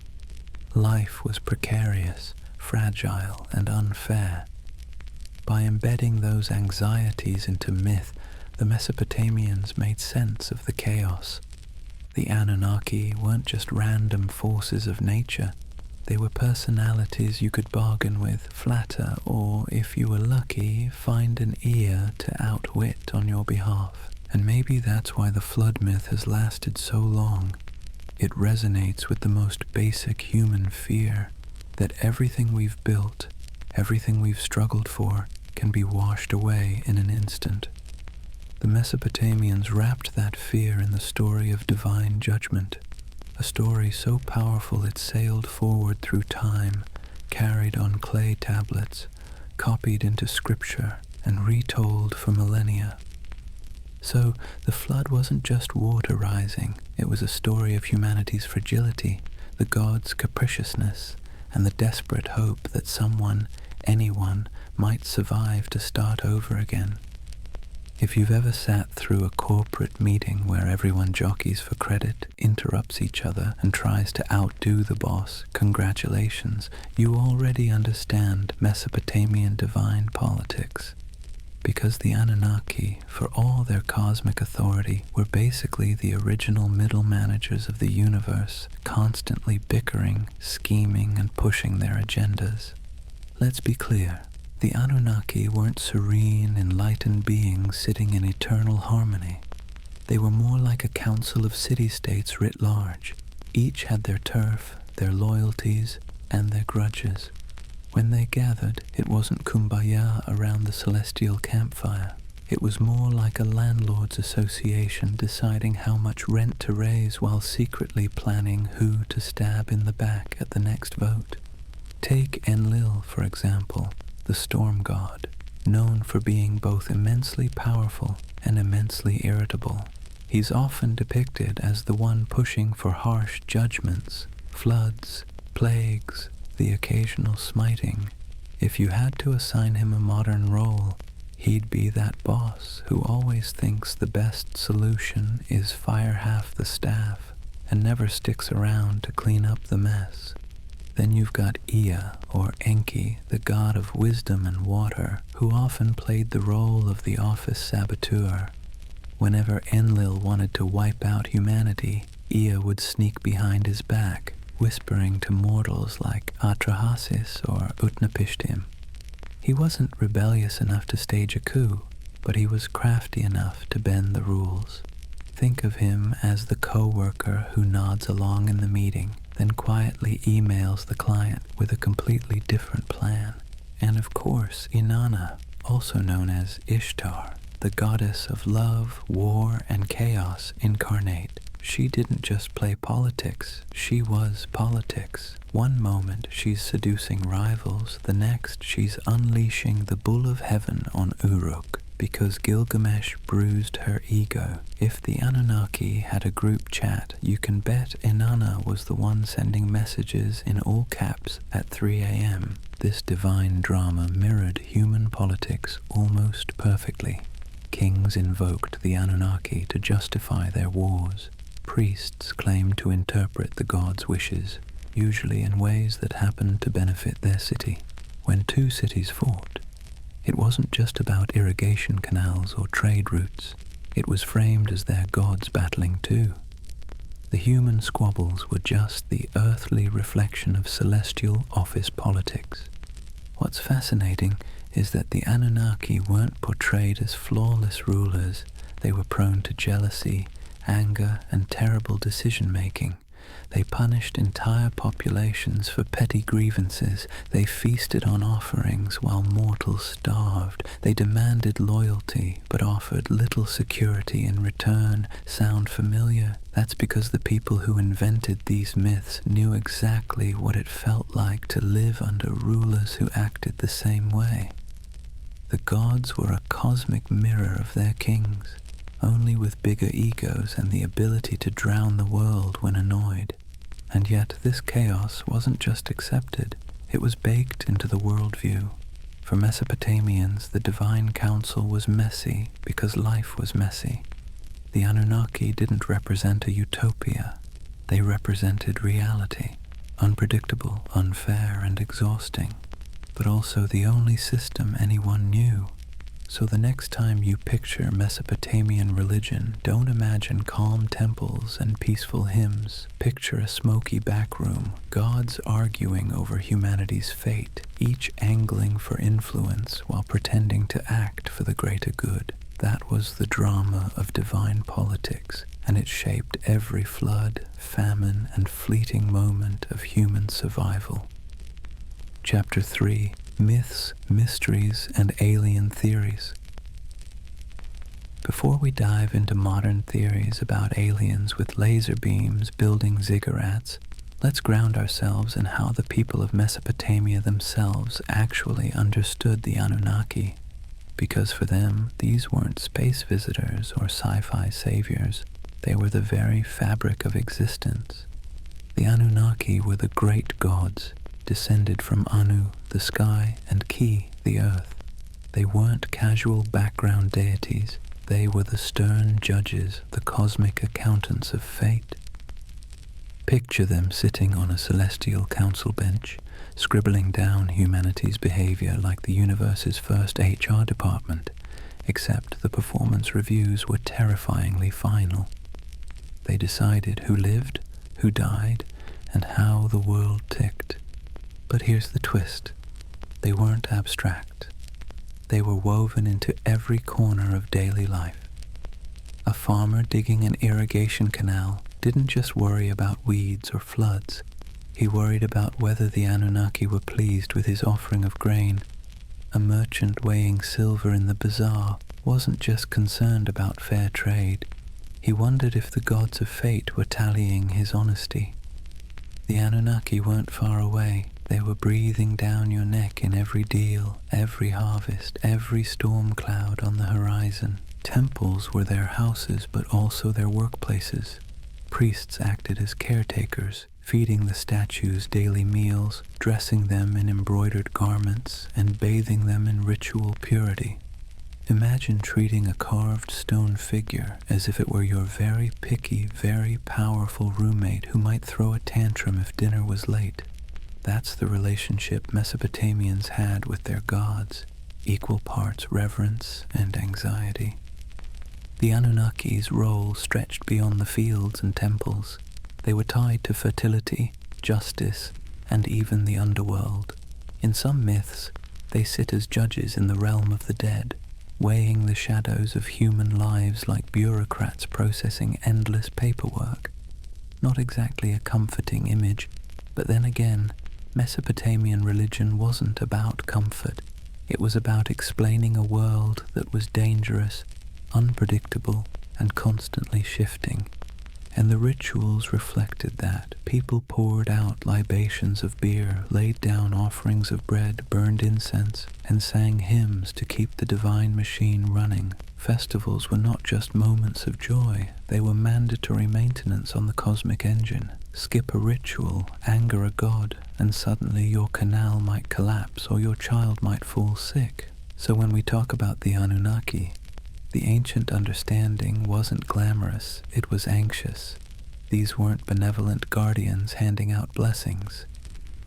Life was precarious, fragile, and unfair. By embedding those anxieties into myth, the Mesopotamians made sense of the chaos. The Anunnaki weren't just random forces of nature. They were personalities you could bargain with, flatter, or, if you were lucky, find an ear to outwit on your behalf. And maybe that's why the flood myth has lasted so long. It resonates with the most basic human fear, that everything we've built, everything we've struggled for, can be washed away in an instant. The Mesopotamians wrapped that fear in the story of divine judgment, a story so powerful it sailed forward through time, carried on clay tablets, copied into scripture, and retold for millennia. So the flood wasn't just water rising, it was a story of humanity's fragility, the gods' capriciousness, and the desperate hope that someone, anyone, might survive to start over again. If you've ever sat through a corporate meeting where everyone jockeys for credit, interrupts each other, and tries to outdo the boss, congratulations, you already understand Mesopotamian divine politics. Because the Anunnaki, for all their cosmic authority, were basically the original middle managers of the universe, constantly bickering, scheming, and pushing their agendas. Let's be clear. The Anunnaki weren't serene, enlightened beings sitting in eternal harmony. They were more like a council of city-states writ large. Each had their turf, their loyalties, and their grudges. When they gathered, it wasn't kumbaya around the celestial campfire. It was more like a landlord's association deciding how much rent to raise while secretly planning who to stab in the back at the next vote. Take Enlil, for example, the storm god, known for being both immensely powerful and immensely irritable. He's often depicted as the one pushing for harsh judgments, floods, plagues, the occasional smiting. If you had to assign him a modern role, he'd be that boss who always thinks the best solution is fire half the staff and never sticks around to clean up the mess. Then you've got Ea, or Enki, the god of wisdom and water, who often played the role of the office saboteur. Whenever Enlil wanted to wipe out humanity, Ea would sneak behind his back, whispering to mortals like Atrahasis or Utnapishtim. He wasn't rebellious enough to stage a coup, but he was crafty enough to bend the rules. Think of him as the co-worker who nods along in the meeting, then quietly emails the client with a completely different plan. And of course, Inanna, also known as Ishtar, the goddess of love, war, and chaos incarnate. She didn't just play politics, she was politics. One moment she's seducing rivals, the next she's unleashing the bull of heaven on Uruk, because Gilgamesh bruised her ego. If the Anunnaki had a group chat, you can bet Inanna was the one sending messages in all caps at 3 a.m. This divine drama mirrored human politics almost perfectly. Kings invoked the Anunnaki to justify their wars. Priests claimed to interpret the gods' wishes, usually in ways that happened to benefit their city. When two cities fought, it wasn't just about irrigation canals or trade routes. It was framed as their gods battling too. The human squabbles were just the earthly reflection of celestial office politics. What's fascinating is that the Anunnaki weren't portrayed as flawless rulers. They were prone to jealousy, anger, and terrible decision-making. They punished entire populations for petty grievances. They feasted on offerings while mortals starved. They demanded loyalty, but offered little security in return. Sound familiar? That's because the people who invented these myths knew exactly what it felt like to live under rulers who acted the same way. The gods were a cosmic mirror of their kings, only with bigger egos and the ability to drown the world when annoyed. And yet this chaos wasn't just accepted, it was baked into the worldview. For Mesopotamians, the divine council was messy because life was messy. The Anunnaki didn't represent a utopia, they represented reality, unpredictable, unfair, and exhausting, but also the only system anyone knew. So the next time you picture Mesopotamian religion, don't imagine calm temples and peaceful hymns. Picture a smoky back room, gods arguing over humanity's fate, each angling for influence while pretending to act for the greater good. That was the drama of divine politics, and it shaped every flood, famine, and fleeting moment of human survival. Chapter 3: Myths, Mysteries, and Alien Theories. Before we dive into modern theories about aliens with laser beams building ziggurats, let's ground ourselves in how the people of Mesopotamia themselves actually understood the Anunnaki. Because for them, these weren't space visitors or sci-fi saviors. They were the very fabric of existence. The Anunnaki were the great gods, descended from Anu, the sky, and Ki, the earth. They weren't casual background deities. They were the stern judges, the cosmic accountants of fate. Picture them sitting on a celestial council bench, scribbling down humanity's behavior like the universe's first HR department, except the performance reviews were terrifyingly final. They decided who lived, who died, and how the world ticked. But here's the twist. They weren't abstract. They were woven into every corner of daily life. A farmer digging an irrigation canal didn't just worry about weeds or floods. He worried about whether the Anunnaki were pleased with his offering of grain. A merchant weighing silver in the bazaar wasn't just concerned about fair trade. He wondered if the gods of fate were tallying his honesty. The Anunnaki weren't far away. They were breathing down your neck in every deal, every harvest, every storm cloud on the horizon. Temples were their houses, but also their workplaces. Priests acted as caretakers, feeding the statues daily meals, dressing them in embroidered garments, and bathing them in ritual purity. Imagine treating a carved stone figure as if it were your very picky, very powerful roommate who might throw a tantrum if dinner was late. That's the relationship Mesopotamians had with their gods, equal parts reverence and anxiety. The Anunnaki's role stretched beyond the fields and temples. They were tied to fertility, justice, and even the underworld. In some myths, they sit as judges in the realm of the dead, weighing the shadows of human lives like bureaucrats processing endless paperwork. Not exactly a comforting image, but then again, Mesopotamian religion wasn't about comfort. It was about explaining a world that was dangerous, unpredictable, and constantly shifting. And the rituals reflected that. People poured out libations of beer, laid down offerings of bread, burned incense, and sang hymns to keep the divine machine running. Festivals were not just moments of joy, they were mandatory maintenance on the cosmic engine. Skip a ritual, anger a god, and suddenly your canal might collapse or your child might fall sick. So when we talk about the Anunnaki, the ancient understanding wasn't glamorous, it was anxious. These weren't benevolent guardians handing out blessings.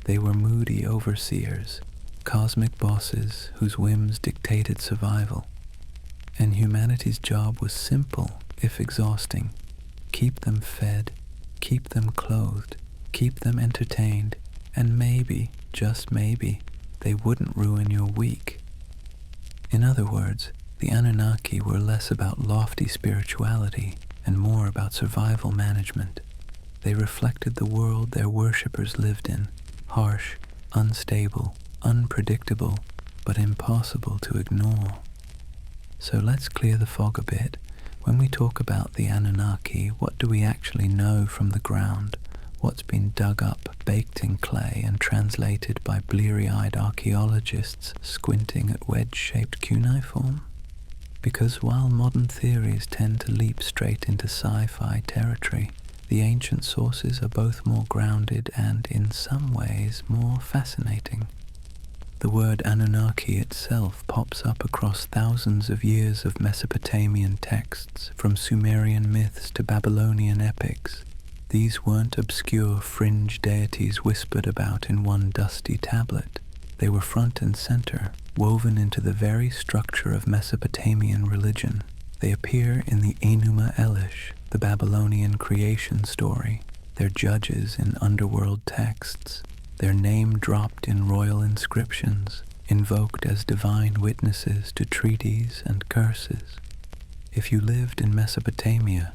They were moody overseers, cosmic bosses whose whims dictated survival. And humanity's job was simple, if exhausting. Keep them fed, keep them clothed, keep them entertained, and maybe, just maybe, they wouldn't ruin your week. In other words, the Anunnaki were less about lofty spirituality and more about survival management. They reflected the world their worshippers lived in, harsh, unstable, unpredictable, but impossible to ignore. So let's clear the fog a bit. When we talk about the Anunnaki, what do we actually know from the ground? What's been dug up, baked in clay, and translated by bleary-eyed archaeologists squinting at wedge-shaped cuneiform? Because while modern theories tend to leap straight into sci-fi territory, the ancient sources are both more grounded and, in some ways, more fascinating. The word Anunnaki itself pops up across thousands of years of Mesopotamian texts, from Sumerian myths to Babylonian epics. These weren't obscure fringe deities whispered about in one dusty tablet. They were front and center, woven into the very structure of Mesopotamian religion. They appear in the Enuma Elish, the Babylonian creation story, their judges in underworld texts, their name dropped in royal inscriptions, invoked as divine witnesses to treaties and curses. If you lived in Mesopotamia,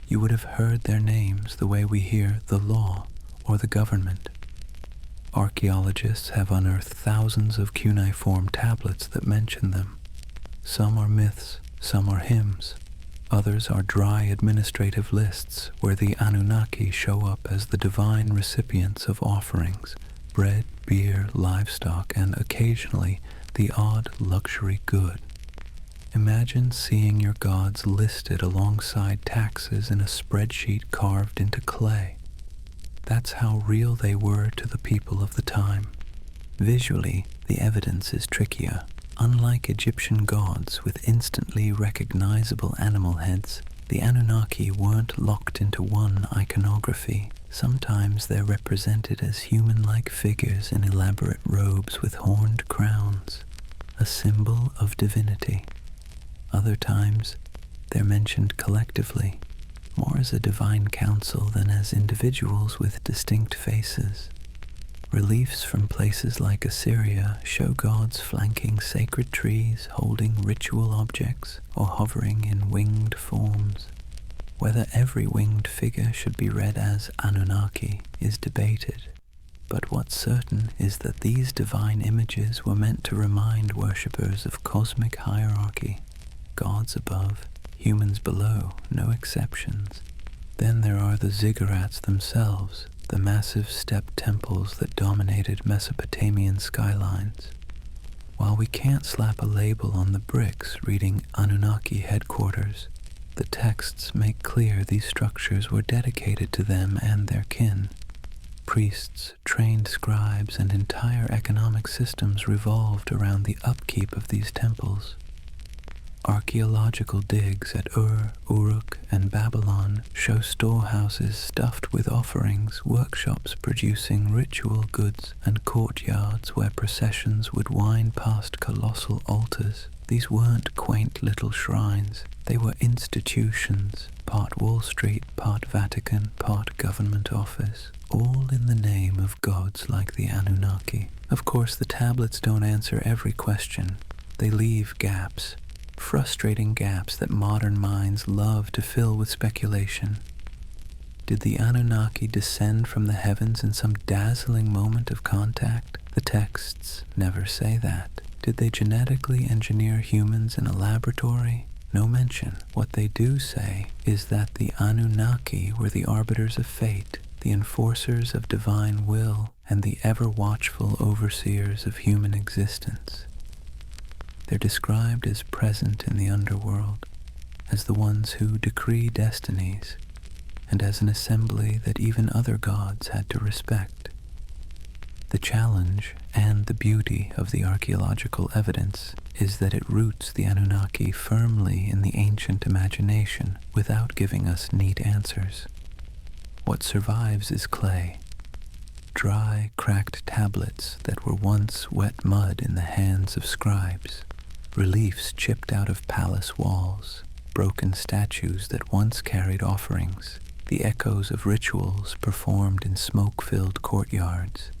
you would have heard their names the way we hear the law or the government. Archaeologists have unearthed thousands of cuneiform tablets that mention them. Some are myths, some are hymns. Others are dry administrative lists where the Anunnaki show up as the divine recipients of offerings, bread, beer, livestock, and occasionally the odd luxury good. Imagine seeing your gods listed alongside taxes in a spreadsheet carved into clay. That's how real they were to the people of the time. Visually, the evidence is trickier. Unlike Egyptian gods with instantly recognizable animal heads, the Anunnaki weren't locked into one iconography. Sometimes they're represented as human-like figures in elaborate robes with horned crowns, a symbol of divinity. Other times, they're mentioned collectively, more as a divine council than as individuals with distinct faces. Reliefs from places like Assyria show gods flanking sacred trees, holding ritual objects, or hovering in winged forms. Whether every winged figure should be read as Anunnaki is debated, but what's certain is that these divine images were meant to remind worshippers of cosmic hierarchy, gods above, humans below, no exceptions. Then there are the ziggurats themselves, the massive step temples that dominated Mesopotamian skylines. While we can't slap a label on the bricks reading Anunnaki headquarters, the texts make clear these structures were dedicated to them and their kin. Priests, trained scribes, and entire economic systems revolved around the upkeep of these temples. Archaeological digs at Ur, Uruk, and Babylon show storehouses stuffed with offerings, workshops producing ritual goods, and courtyards where processions would wind past colossal altars. These weren't quaint little shrines. They were institutions, part Wall Street, part Vatican, part government office, all in the name of gods like the Anunnaki. Of course, the tablets don't answer every question. They leave gaps. Frustrating gaps that modern minds love to fill with speculation. Did the Anunnaki descend from the heavens in some dazzling moment of contact? The texts never say that. Did they genetically engineer humans in a laboratory? No mention. What they do say is that the Anunnaki were the arbiters of fate, the enforcers of divine will, and the ever-watchful overseers of human existence. They're described as present in the underworld, as the ones who decree destinies, and as an assembly that even other gods had to respect. The challenge and the beauty of the archaeological evidence is that it roots the Anunnaki firmly in the ancient imagination without giving us neat answers. What survives is clay, dry, cracked tablets that were once wet mud in the hands of scribes. Reliefs chipped out of palace walls, broken statues that once carried offerings, the echoes of rituals performed in smoke-filled courtyards.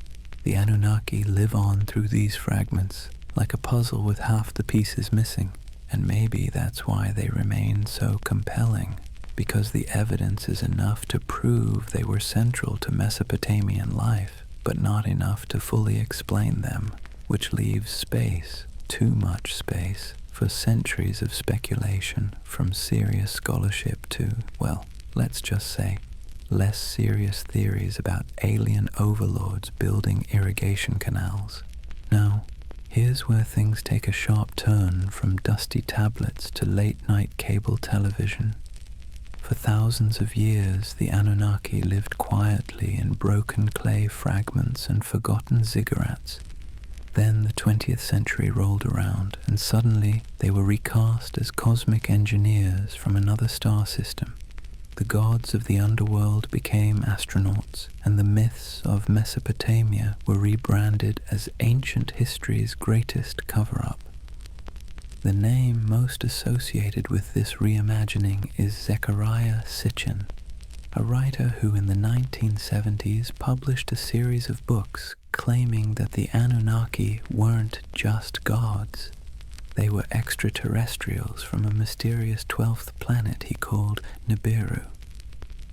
The Anunnaki live on through these fragments, like a puzzle with half the pieces missing, and maybe that's why they remain so compelling. because the evidence is enough to prove they were central to Mesopotamian life, but not enough to fully explain them, which leaves space, too much space, for centuries of speculation from serious scholarship to, well, let's just say, less serious theories about alien overlords building irrigation canals. Now, here's where things take a sharp turn from dusty tablets to late-night cable television. For thousands of years, the Anunnaki lived quietly in broken clay fragments and forgotten ziggurats. Then the 20th century rolled around, and suddenly they were recast as cosmic engineers from another star system. The gods of the underworld became astronauts, and the myths of Mesopotamia were rebranded as ancient history's greatest cover-up. The name most associated with this reimagining is Zecharia Sitchin, a writer who in the 1970s published a series of books claiming that the Anunnaki weren't just gods. They were extraterrestrials from a mysterious 12th planet he called Nibiru.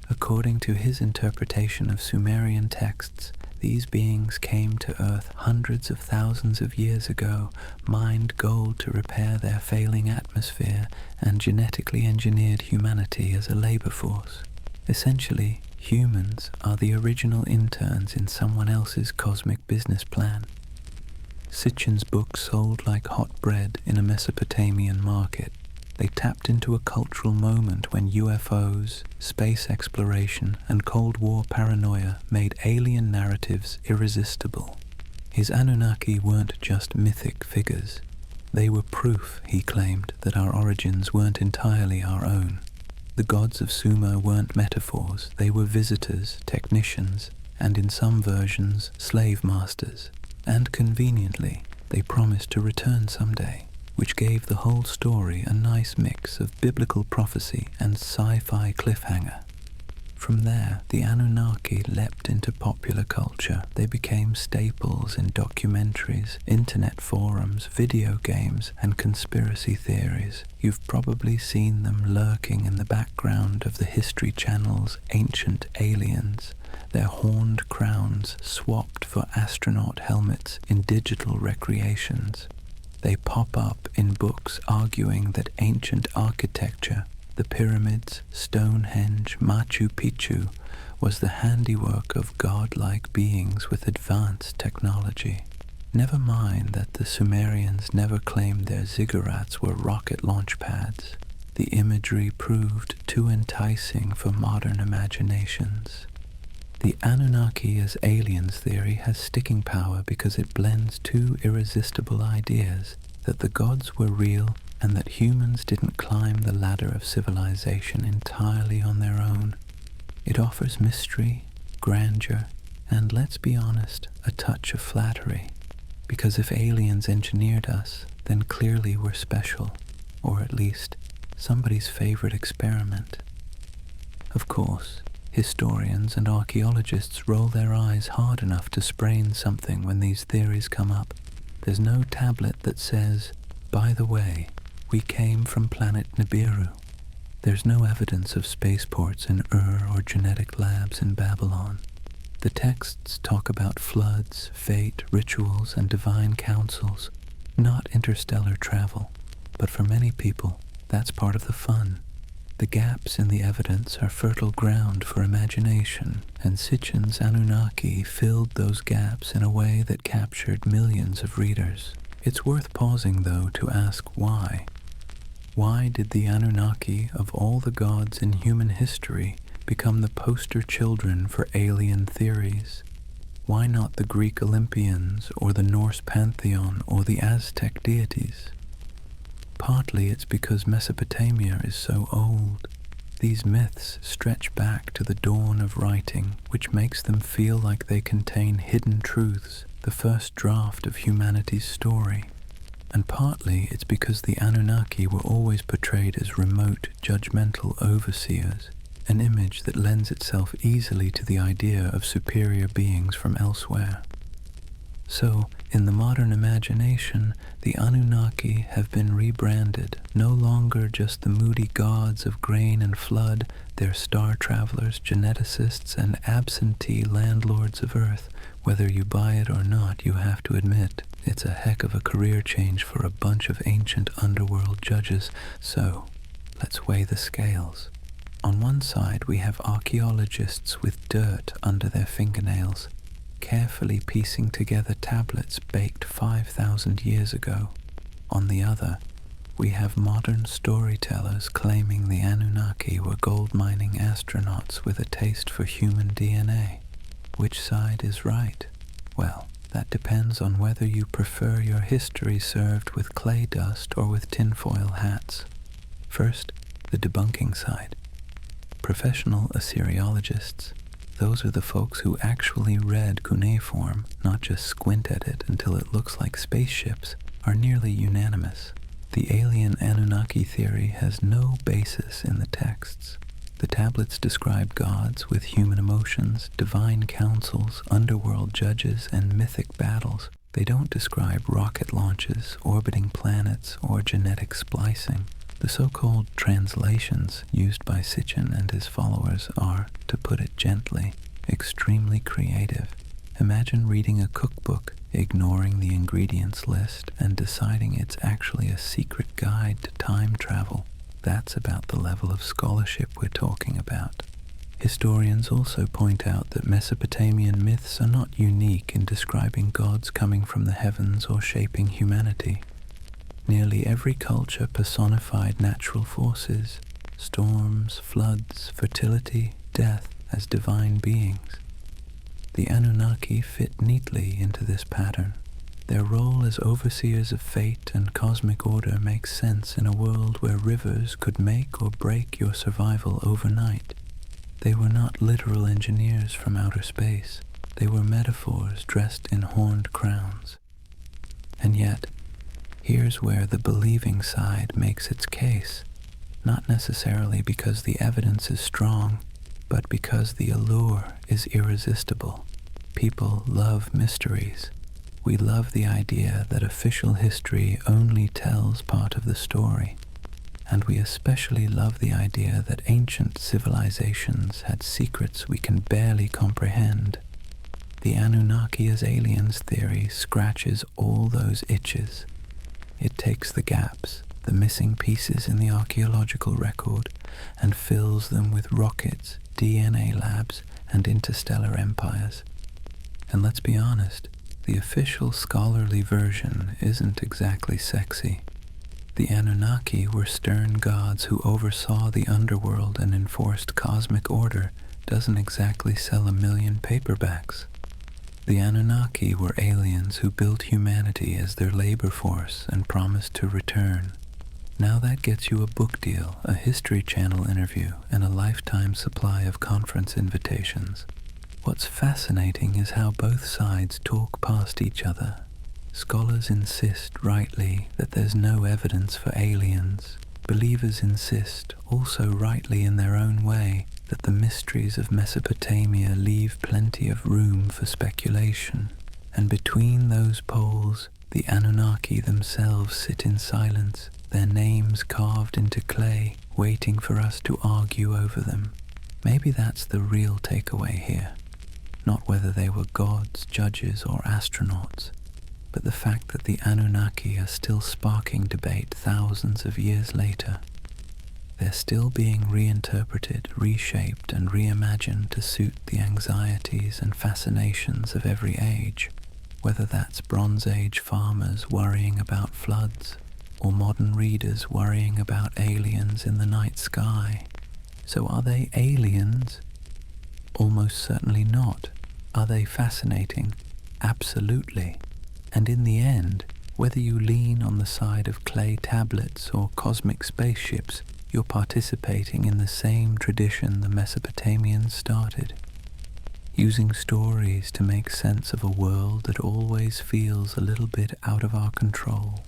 According to his interpretation of Sumerian texts, these beings came to Earth hundreds of thousands of years ago, mined gold to repair their failing atmosphere, and genetically engineered humanity as a labor force. Essentially, humans are the original interns in someone else's cosmic business plan. Sitchin's books sold like hot bread in a Mesopotamian market. They tapped into a cultural moment when UFOs, space exploration, and Cold War paranoia made alien narratives irresistible. His Anunnaki weren't just mythic figures. They were proof, he claimed, that our origins weren't entirely our own. The gods of Sumer weren't metaphors, they were visitors, technicians, and in some versions, slave masters. And conveniently, they promised to return someday, which gave the whole story a nice mix of biblical prophecy and sci-fi cliffhanger. From there, the Anunnaki leapt into popular culture. They became staples in documentaries, internet forums, video games, and conspiracy theories. You've probably seen them lurking in the background of the History Channel's Ancient Aliens, their horned crowns swapped for astronaut helmets in digital recreations. They pop up in books arguing that ancient architecture, the pyramids, Stonehenge, Machu Picchu, was the handiwork of godlike beings with advanced technology. Never mind that the Sumerians never claimed their ziggurats were rocket launch pads. The imagery proved too enticing for modern imaginations. The Anunnaki as aliens theory has sticking power because it blends two irresistible ideas, that the gods were real and that humans didn't climb the ladder of civilization entirely on their own. It offers mystery, grandeur, and, let's be honest, a touch of flattery. Because if aliens engineered us, then clearly we're special, or at least somebody's favorite experiment. Of course, historians and archaeologists roll their eyes hard enough to sprain something when these theories come up. There's no tablet that says, by the way, we came from planet Nibiru. There's no evidence of spaceports in Ur or genetic labs in Babylon. The texts talk about floods, fate, rituals, and divine councils, not interstellar travel. But for many people, that's part of the fun. The gaps in the evidence are fertile ground for imagination, and Sitchin's Anunnaki filled those gaps in a way that captured millions of readers. It's worth pausing, though, to ask why. Why did the Anunnaki, of all the gods in human history, become the poster children for alien theories? Why not the Greek Olympians, or the Norse pantheon, or the Aztec deities? Partly it's because Mesopotamia is so old. These myths stretch back to the dawn of writing, which makes them feel like they contain hidden truths, the first draft of humanity's story. And partly it's because the Anunnaki were always portrayed as remote, judgmental overseers, an image that lends itself easily to the idea of superior beings from elsewhere. So, In the modern imagination, the Anunnaki have been rebranded, no longer just the moody gods of grain and flood. They're star travelers, geneticists, and absentee landlords of Earth. Whether you buy it or not, you have to admit, it's a heck of a career change for a bunch of ancient underworld judges. So, let's weigh the scales. On one side, we have archaeologists with dirt under their fingernails, carefully piecing together tablets baked 5,000 years ago. On the other, we have modern storytellers claiming the Anunnaki were gold mining astronauts with a taste for human DNA. Which side is right? Well, that depends on whether you prefer your history served with clay dust or with tinfoil hats. First, the debunking side. Professional Assyriologists, those are the folks who actually read cuneiform, not just squint at it until it looks like spaceships, are nearly unanimous. The alien Anunnaki theory has no basis in the texts. The tablets describe gods with human emotions, divine councils, underworld judges, and mythic battles. They don't describe rocket launches, orbiting planets, or genetic splicing. The so-called translations used by Sitchin and his followers are, to put it gently, extremely creative. Imagine reading a cookbook, ignoring the ingredients list, and deciding it's actually a secret guide to time travel. That's about the level of scholarship we're talking about. Historians also point out that Mesopotamian myths are not unique in describing gods coming from the heavens or shaping humanity. Nearly every culture personified natural forces, storms, floods, fertility, death as divine beings. The Anunnaki fit neatly into this pattern. Their role as overseers of fate and cosmic order makes sense in a world where rivers could make or break your survival overnight. They were not literal engineers from outer space. They were metaphors dressed in horned crowns. And yet, here's where the believing side makes its case, not necessarily because the evidence is strong, but because the allure is irresistible. People love mysteries. We love the idea that official history only tells part of the story, and we especially love the idea that ancient civilizations had secrets we can barely comprehend. The Anunnaki as aliens theory scratches all those itches. It takes the gaps, the missing pieces in the archaeological record, and fills them with rockets, DNA labs, and interstellar empires. And let's be honest, the official scholarly version isn't exactly sexy. The Anunnaki were stern gods who oversaw the underworld and enforced cosmic order doesn't exactly sell 1 million paperbacks. The Anunnaki were aliens who built humanity as their labor force and promised to return. Now that gets you a book deal, a History Channel interview, and a lifetime supply of conference invitations. What's fascinating is how both sides talk past each other. Scholars insist, rightly, that there's no evidence for aliens. Believers insist, also rightly in their own way, that the mysteries of Mesopotamia leave plenty of room for speculation. And between those poles, the Anunnaki themselves sit in silence, their names carved into clay, waiting for us to argue over them. Maybe that's the real takeaway here. Not whether they were gods, judges, or astronauts, but the fact that the Anunnaki are still sparking debate thousands of years later. They're still being reinterpreted, reshaped, and reimagined to suit the anxieties and fascinations of every age, whether that's Bronze Age farmers worrying about floods, or modern readers worrying about aliens in the night sky. So are they aliens? Almost certainly not. Are they fascinating? Absolutely. And in the end, whether you lean on the side of clay tablets or cosmic spaceships, you're participating in the same tradition the Mesopotamians started, using stories to make sense of a world that always feels a little bit out of our control.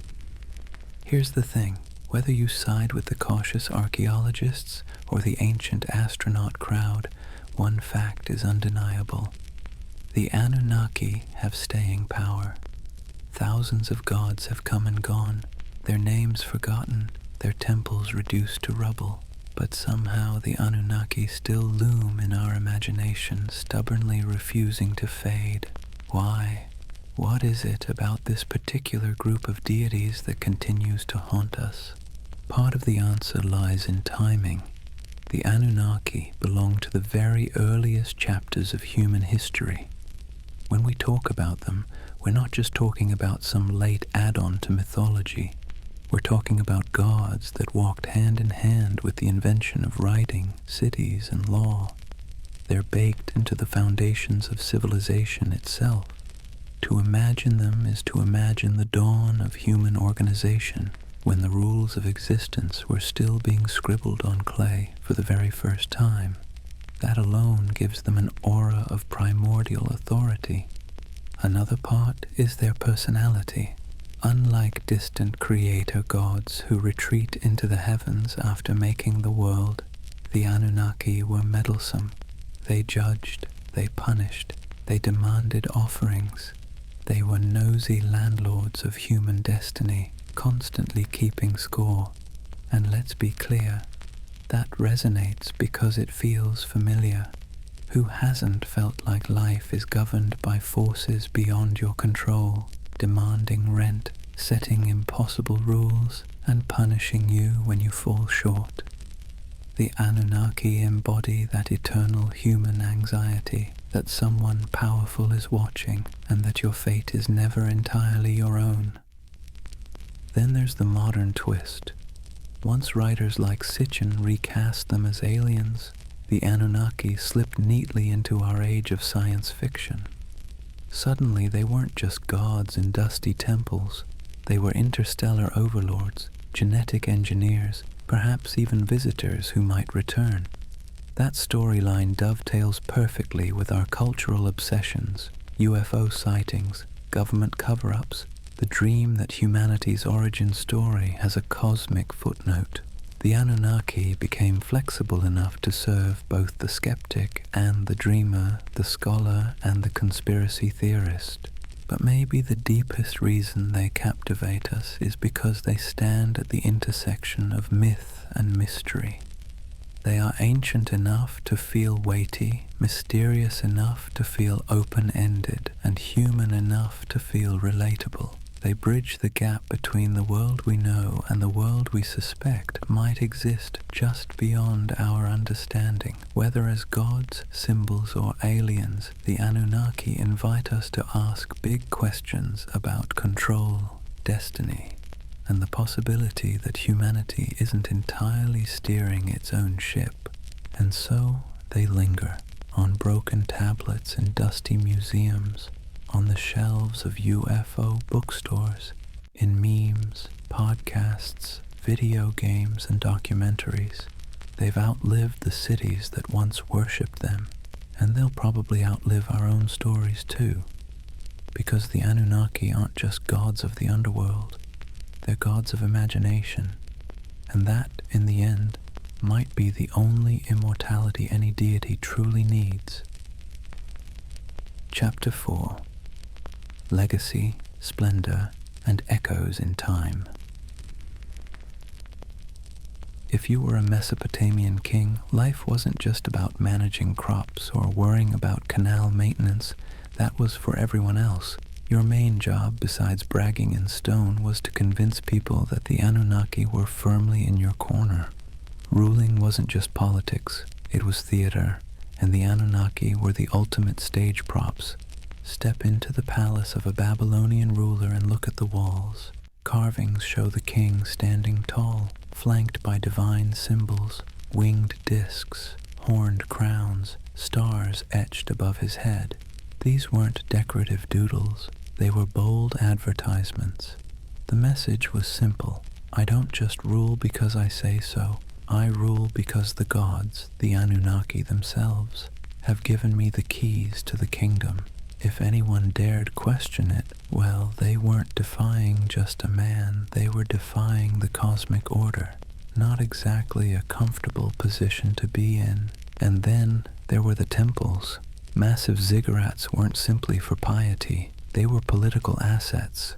Here's the thing, whether you side with the cautious archaeologists or the ancient astronaut crowd, one fact is undeniable. The Anunnaki have staying power. Thousands of gods have come and gone, their names forgotten, their temples reduced to rubble. But somehow the Anunnaki still loom in our imagination, stubbornly refusing to fade. Why? What is it about this particular group of deities that continues to haunt us? Part of the answer lies in timing. The Anunnaki belong to the very earliest chapters of human history. When we talk about them, we're not just talking about some late add-on to mythology. We're talking about gods that walked hand in hand with the invention of writing, cities, and law. They're baked into the foundations of civilization itself. To imagine them is to imagine the dawn of human organization, when the rules of existence were still being scribbled on clay for the very first time. That alone gives them an aura of primordial authority. Another part is their personality. Unlike distant creator gods who retreat into the heavens after making the world, the Anunnaki were meddlesome. They judged, they punished, they demanded offerings. They were nosy landlords of human destiny, constantly keeping score. And let's be clear, that resonates because it feels familiar. Who hasn't felt like life is governed by forces beyond your control, demanding rent, setting impossible rules, and punishing you when you fall short? The Anunnaki embody that eternal human anxiety that someone powerful is watching and that your fate is never entirely your own. Then there's the modern twist. Once writers like Sitchin recast them as aliens, the Anunnaki slipped neatly into our age of science fiction. Suddenly they weren't just gods in dusty temples, they were interstellar overlords, genetic engineers, perhaps even visitors who might return. That storyline dovetails perfectly with our cultural obsessions, UFO sightings, government cover-ups, the dream that humanity's origin story has a cosmic footnote. The Anunnaki became flexible enough to serve both the skeptic and the dreamer, the scholar and the conspiracy theorist. But maybe the deepest reason they captivate us is because they stand at the intersection of myth and mystery. They are ancient enough to feel weighty, mysterious enough to feel open-ended, and human enough to feel relatable. They bridge the gap between the world we know and the world we suspect might exist just beyond our understanding. Whether as gods, symbols, or aliens, the Anunnaki invite us to ask big questions about control, destiny, and the possibility that humanity isn't entirely steering its own ship. And so they linger on broken tablets in dusty museums, on the shelves of UFO bookstores, in memes, podcasts, video games, and documentaries. They've outlived the cities that once worshipped them, and they'll probably outlive our own stories too, because the Anunnaki aren't just gods of the underworld, they're gods of imagination, and that, in the end, might be the only immortality any deity truly needs. Chapter 4. Legacy, Splendor, and Echoes in Time. If you were a Mesopotamian king, life wasn't just about managing crops or worrying about canal maintenance. That was for everyone else. Your main job, besides bragging in stone, was to convince people that the Anunnaki were firmly in your corner. Ruling wasn't just politics, it was theater, and the Anunnaki were the ultimate stage props. Step into the palace of a Babylonian ruler and look at the walls. Carvings show the king standing tall, flanked by divine symbols, winged discs, horned crowns, stars etched above his head. These weren't decorative doodles, they were bold advertisements. The message was simple: I don't just rule because I say so, I rule because the gods, the Anunnaki themselves, have given me the keys to the kingdom. If anyone dared question it, well, they weren't defying just a man, they were defying the cosmic order. Not exactly a comfortable position to be in. And then there were the temples. Massive ziggurats weren't simply for piety, they were political assets.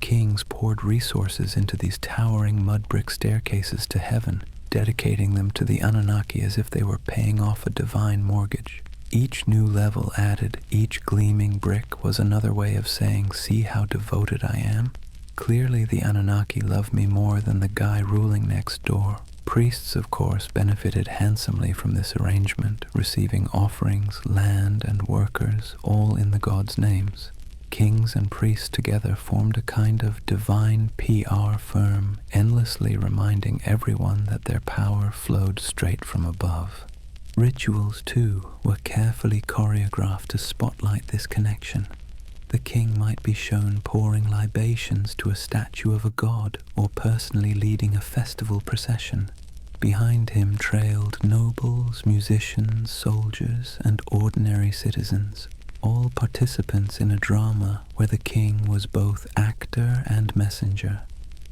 kings poured resources into these towering mud brick staircases to heaven, dedicating them to the Anunnaki as if they were paying off a divine mortgage. Each new level added, each gleaming brick was another way of saying, "See how devoted I am." Clearly the Anunnaki love me more than the guy ruling next door. Priests, of course, benefited handsomely from this arrangement, receiving offerings, land, and workers, all in the gods' names. Kings and priests together formed a kind of divine PR firm, endlessly reminding everyone that their power flowed straight from above. Rituals, too, were carefully choreographed to spotlight this connection. The king might be shown pouring libations to a statue of a god or personally leading a festival procession. Behind him trailed nobles, musicians, soldiers, and ordinary citizens, all participants in a drama where the king was both actor and messenger.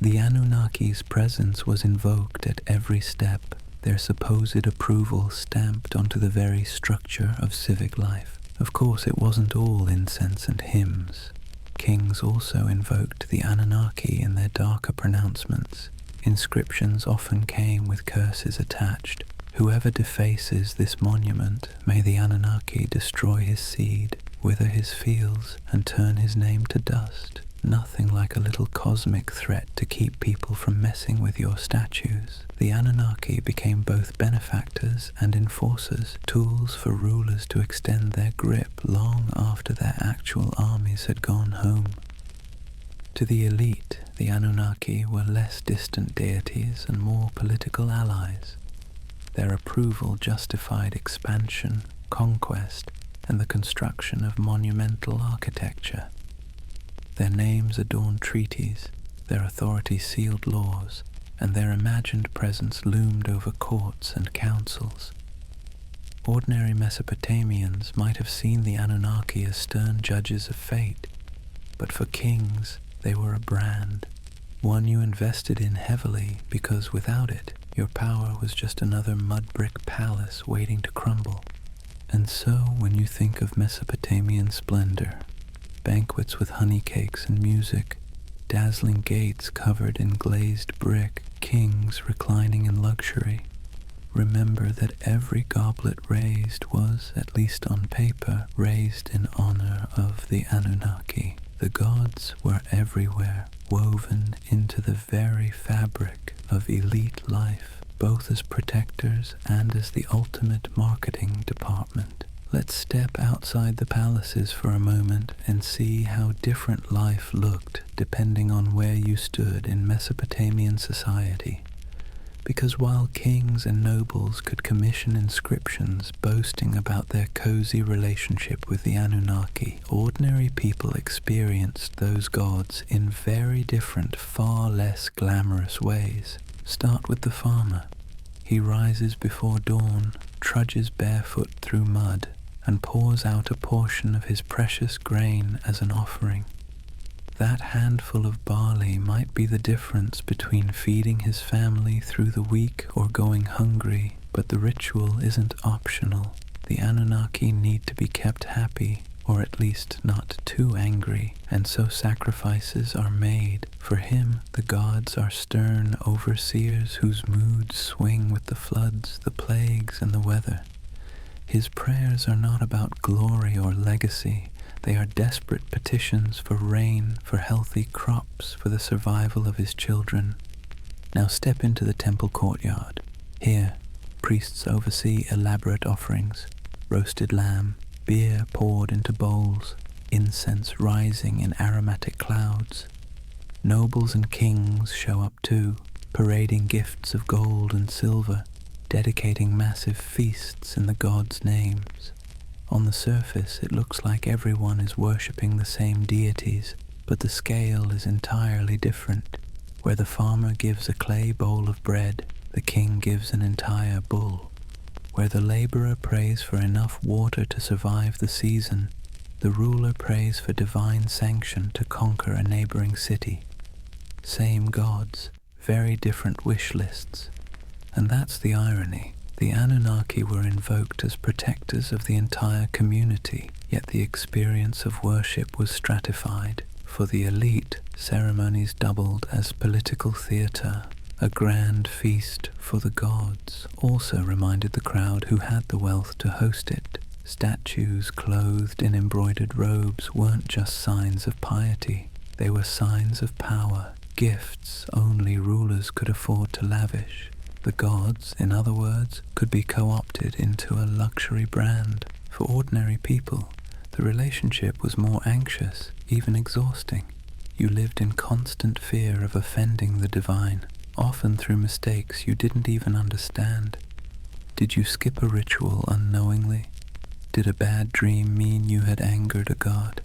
The Anunnaki's presence was invoked at every step, their supposed approval stamped onto the very structure of civic life. Of course, it wasn't all incense and hymns. Kings also invoked the Anunnaki in their darker pronouncements. Inscriptions often came with curses attached. Whoever defaces this monument, may the Anunnaki destroy his seed, wither his fields, and turn his name to dust. Nothing like a little cosmic threat to keep people from messing with your statues. The Anunnaki became both benefactors and enforcers, tools for rulers to extend their grip long after their actual armies had gone home. To the elite, the Anunnaki were less distant deities and more political allies. Their approval justified expansion, conquest, and the construction of monumental architecture. Their names adorned treaties, their authority sealed laws, and their imagined presence loomed over courts and councils. Ordinary Mesopotamians might have seen the Anunnaki as stern judges of fate, but for kings they were a brand, one you invested in heavily because without it, your power was just another mud brick palace waiting to crumble. And so when you think of Mesopotamian splendor, banquets with honey cakes and music, dazzling gates covered in glazed brick, kings reclining in luxury, remember that every goblet raised was, at least on paper, raised in honor of the Anunnaki. The gods were everywhere, woven into the very fabric of elite life, both as protectors and as the ultimate marketing department. Let's step outside the palaces for a moment and see how different life looked depending on where you stood in Mesopotamian society. Because while kings and nobles could commission inscriptions boasting about their cozy relationship with the Anunnaki, ordinary people experienced those gods in very different, far less glamorous ways. Start with the farmer. He rises before dawn, trudges barefoot through mud, and pours out a portion of his precious grain as an offering. That handful of barley might be the difference between feeding his family through the week or going hungry, but the ritual isn't optional. The Anunnaki need to be kept happy, or at least not too angry, and so sacrifices are made. For him, the gods are stern overseers whose moods swing with the floods, the plagues, and the weather. His prayers are not about glory or legacy. They are desperate petitions for rain, for healthy crops, for the survival of his children. Now step into the temple courtyard. Here, priests oversee elaborate offerings, roasted lamb, beer poured into bowls, incense rising in aromatic clouds. Nobles and kings show up too, parading gifts of gold and silver, dedicating massive feasts in the gods' names. On the surface, it looks like everyone is worshipping the same deities, but the scale is entirely different. Where the farmer gives a clay bowl of bread, the king gives an entire bull. Where the laborer prays for enough water to survive the season, the ruler prays for divine sanction to conquer a neighboring city. Same gods, very different wish lists. And that's the irony. The Anunnaki were invoked as protectors of the entire community, yet the experience of worship was stratified. For the elite, ceremonies doubled as political theatre. A grand feast for the gods also reminded the crowd who had the wealth to host it. Statues clothed in embroidered robes weren't just signs of piety, they were signs of power, gifts only rulers could afford to lavish. The gods, in other words, could be co-opted into a luxury brand. For ordinary people, the relationship was more anxious, even exhausting. You lived in constant fear of offending the divine, often through mistakes you didn't even understand. Did you skip a ritual unknowingly? Did a bad dream mean you had angered a god?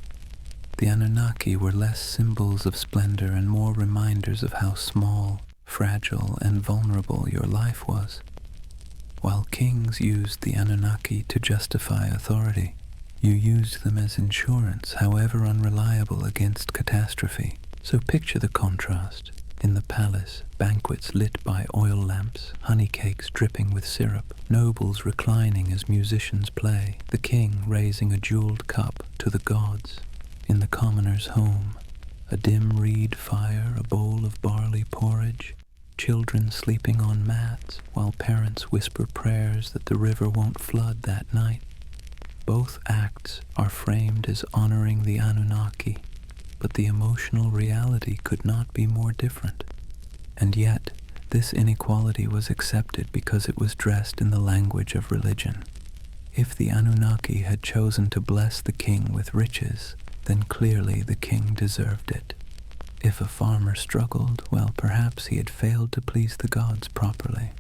The Anunnaki were less symbols of splendor and more reminders of how small, fragile, and vulnerable your life was. While kings used the Anunnaki to justify authority, you used them as insurance, however unreliable, against catastrophe. So picture the contrast. In the palace, banquets lit by oil lamps, honey cakes dripping with syrup, nobles reclining as musicians play, the king raising a jeweled cup to the gods. In the commoner's home, a dim reed fire, a bowl of barley porridge, children sleeping on mats while parents whisper prayers that the river won't flood that night. Both acts are framed as honoring the Anunnaki, but the emotional reality could not be more different. And yet, this inequality was accepted because it was dressed in the language of religion. If the Anunnaki had chosen to bless the king with riches, then clearly the king deserved it. If a farmer struggled, well, perhaps he had failed to please the gods properly.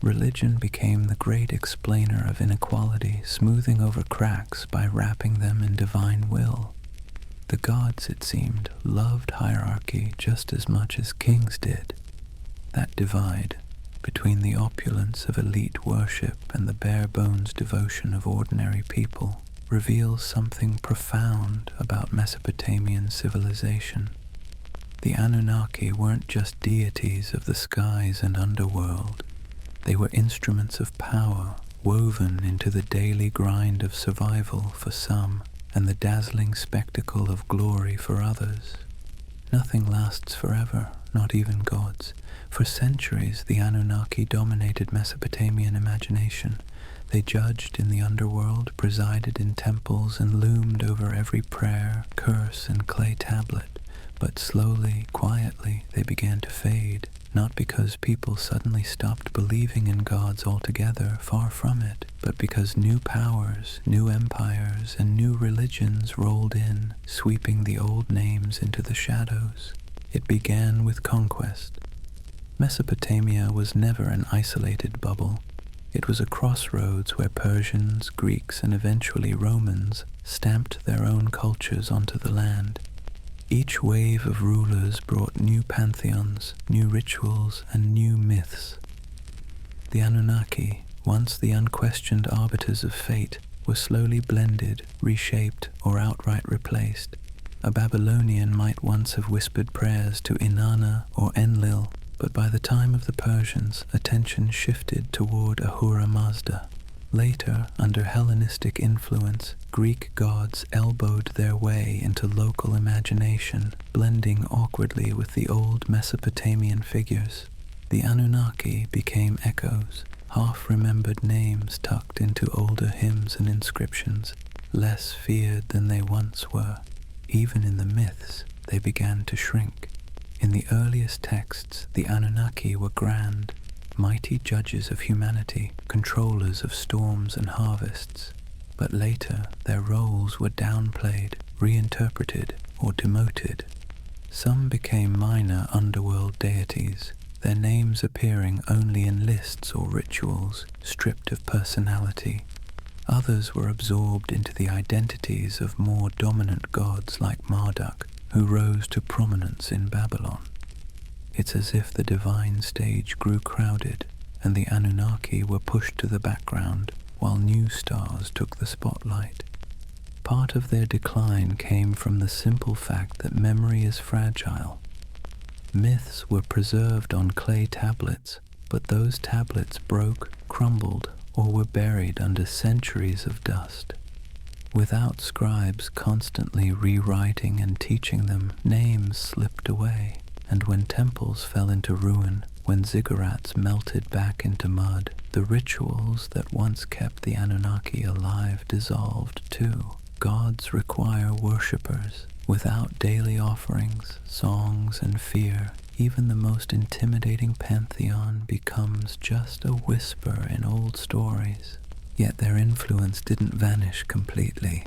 Religion became the great explainer of inequality, smoothing over cracks by wrapping them in divine will. The gods, it seemed, loved hierarchy just as much as kings did. That divide between the opulence of elite worship and the bare-bones devotion of ordinary people reveals something profound about Mesopotamian civilization. The Anunnaki weren't just deities of the skies and underworld. They were instruments of power woven into the daily grind of survival for some and the dazzling spectacle of glory for others. Nothing lasts forever, not even gods. For centuries, the Anunnaki dominated Mesopotamian imagination. They judged in the underworld, presided in temples, and loomed over every prayer, curse, and clay tablet. But slowly, quietly, they began to fade, not because people suddenly stopped believing in gods altogether, far from it, but because new powers, new empires, and new religions rolled in, sweeping the old names into the shadows. It began with conquest. Mesopotamia was never an isolated bubble. It was a crossroads where Persians, Greeks, and eventually Romans stamped their own cultures onto the land. Each wave of rulers brought new pantheons, new rituals, and new myths. The Anunnaki, once the unquestioned arbiters of fate, were slowly blended, reshaped, or outright replaced. A Babylonian might once have whispered prayers to Inanna or Enlil, but by the time of the Persians, attention shifted toward Ahura Mazda. Later, under Hellenistic influence, Greek gods elbowed their way into local imagination, blending awkwardly with the old Mesopotamian figures. The Anunnaki became echoes, half-remembered names tucked into older hymns and inscriptions, less feared than they once were. Even in the myths, they began to shrink. In the earliest texts, the Anunnaki were grand, mighty judges of humanity, controllers of storms and harvests. But later, their roles were downplayed, reinterpreted, or demoted. Some became minor underworld deities, their names appearing only in lists or rituals, stripped of personality. Others were absorbed into the identities of more dominant gods like Marduk, who rose to prominence in Babylon. It's as if the divine stage grew crowded, and the Anunnaki were pushed to the background, while new stars took the spotlight. Part of their decline came from the simple fact that memory is fragile. Myths were preserved on clay tablets, but those tablets broke, crumbled, or were buried under centuries of dust. Without scribes constantly rewriting and teaching them, names slipped away, and when temples fell into ruin, when ziggurats melted back into mud, the rituals that once kept the Anunnaki alive dissolved too. Gods require worshippers. Without daily offerings, songs, and fear, even the most intimidating pantheon becomes just a whisper in old stories. Yet their influence didn't vanish completely.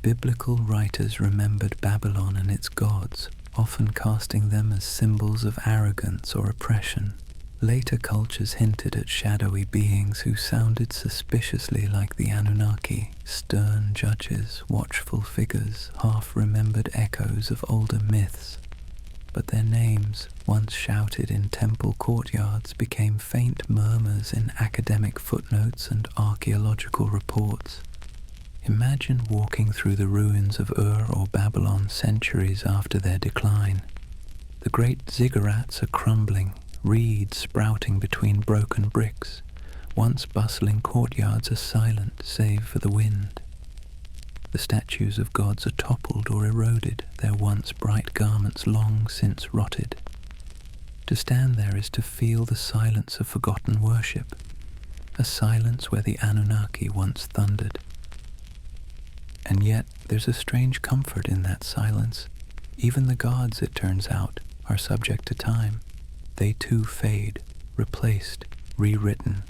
Biblical writers remembered Babylon and its gods, often casting them as symbols of arrogance or oppression. Later cultures hinted at shadowy beings who sounded suspiciously like the Anunnaki, stern judges, watchful figures, half-remembered echoes of older myths. But their names, once shouted in temple courtyards, became faint murmurs in academic footnotes and archaeological reports. Imagine walking through the ruins of Ur or Babylon centuries after their decline. The great ziggurats are crumbling, reeds sprouting between broken bricks. Once bustling courtyards are silent save for the wind. The statues of gods are toppled or eroded, their once bright garments long since rotted. To stand there is to feel the silence of forgotten worship, a silence where the Anunnaki once thundered. And yet there's a strange comfort in that silence. Even the gods, it turns out, are subject to time. They too fade, replaced, rewritten.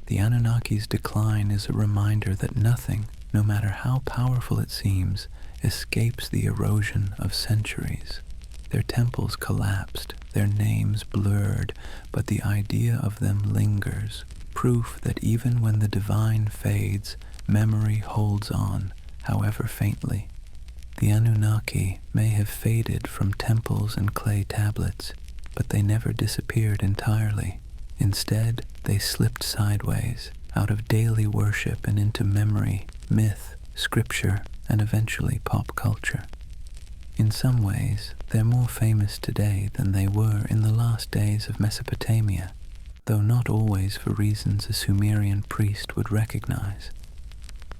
The Anunnaki's decline is a reminder that nothing, no matter how powerful it seems, escapes the erosion of centuries. Their temples collapsed, their names blurred, but the idea of them lingers, proof that even when the divine fades, memory holds on, however faintly. The Anunnaki may have faded from temples and clay tablets, but they never disappeared entirely. Instead, they slipped sideways, out of daily worship and into memory, myth, scripture, and eventually pop culture. In some ways, they're more famous today than they were in the last days of Mesopotamia, though not always for reasons a Sumerian priest would recognize.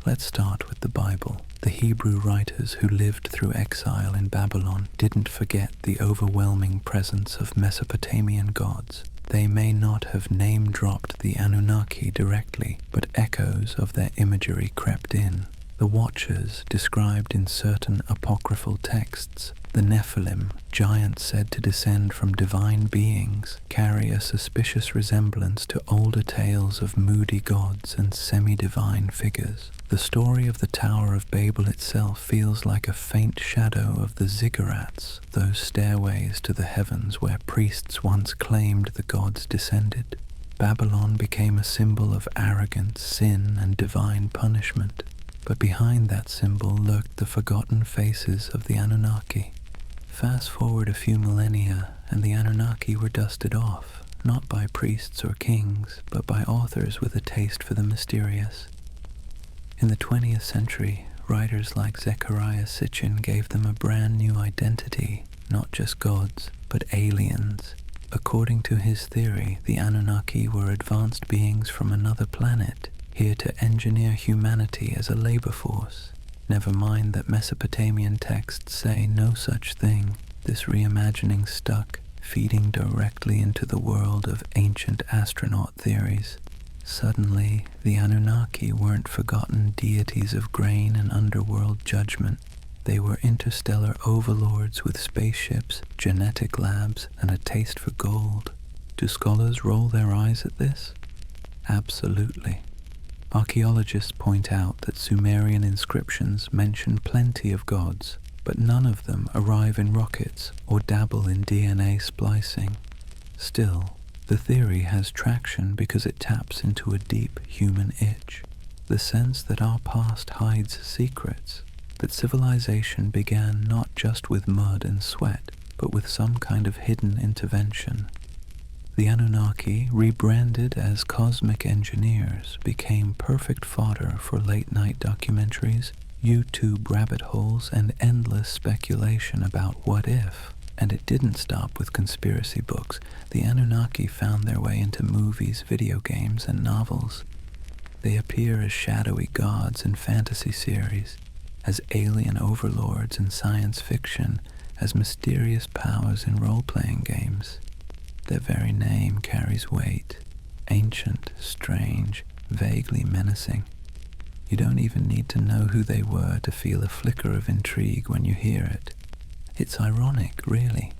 Let's start with the Bible. The Hebrew writers who lived through exile in Babylon didn't forget the overwhelming presence of Mesopotamian gods. They may not have name-dropped the Anunnaki directly, but echoes of their imagery crept in. The Watchers, described in certain apocryphal texts, the Nephilim, giants said to descend from divine beings, carry a suspicious resemblance to older tales of moody gods and semi-divine figures. The story of the Tower of Babel itself feels like a faint shadow of the ziggurats, those stairways to the heavens where priests once claimed the gods descended. Babylon became a symbol of arrogance, sin, and divine punishment. But behind that symbol lurked the forgotten faces of the Anunnaki. Fast forward a few millennia, and the Anunnaki were dusted off, not by priests or kings, but by authors with a taste for the mysterious. In the 20th century, writers like Zecharia Sitchin gave them a brand new identity, not just gods, but aliens. According to his theory, the Anunnaki were advanced beings from another planet, here to engineer humanity as a labor force. Never mind that Mesopotamian texts say no such thing. This reimagining stuck, feeding directly into the world of ancient astronaut theories. Suddenly, the Anunnaki weren't forgotten deities of grain and underworld judgment. They were interstellar overlords with spaceships, genetic labs, and a taste for gold. Do scholars roll their eyes at this? Absolutely. Archaeologists point out that Sumerian inscriptions mention plenty of gods, but none of them arrive in rockets or dabble in DNA splicing. Still, the theory has traction because it taps into a deep human itch, the sense that our past hides secrets, that civilization began not just with mud and sweat, but with some kind of hidden intervention. The Anunnaki, rebranded as cosmic engineers, became perfect fodder for late-night documentaries, YouTube rabbit holes, and endless speculation about what if. And it didn't stop with conspiracy books. The Anunnaki found their way into movies, video games, and novels. They appear as shadowy gods in fantasy series, as alien overlords in science fiction, as mysterious powers in role-playing games. Their very name carries weight, ancient, strange, vaguely menacing. You don't even need to know who they were to feel a flicker of intrigue when you hear it. It's ironic, really.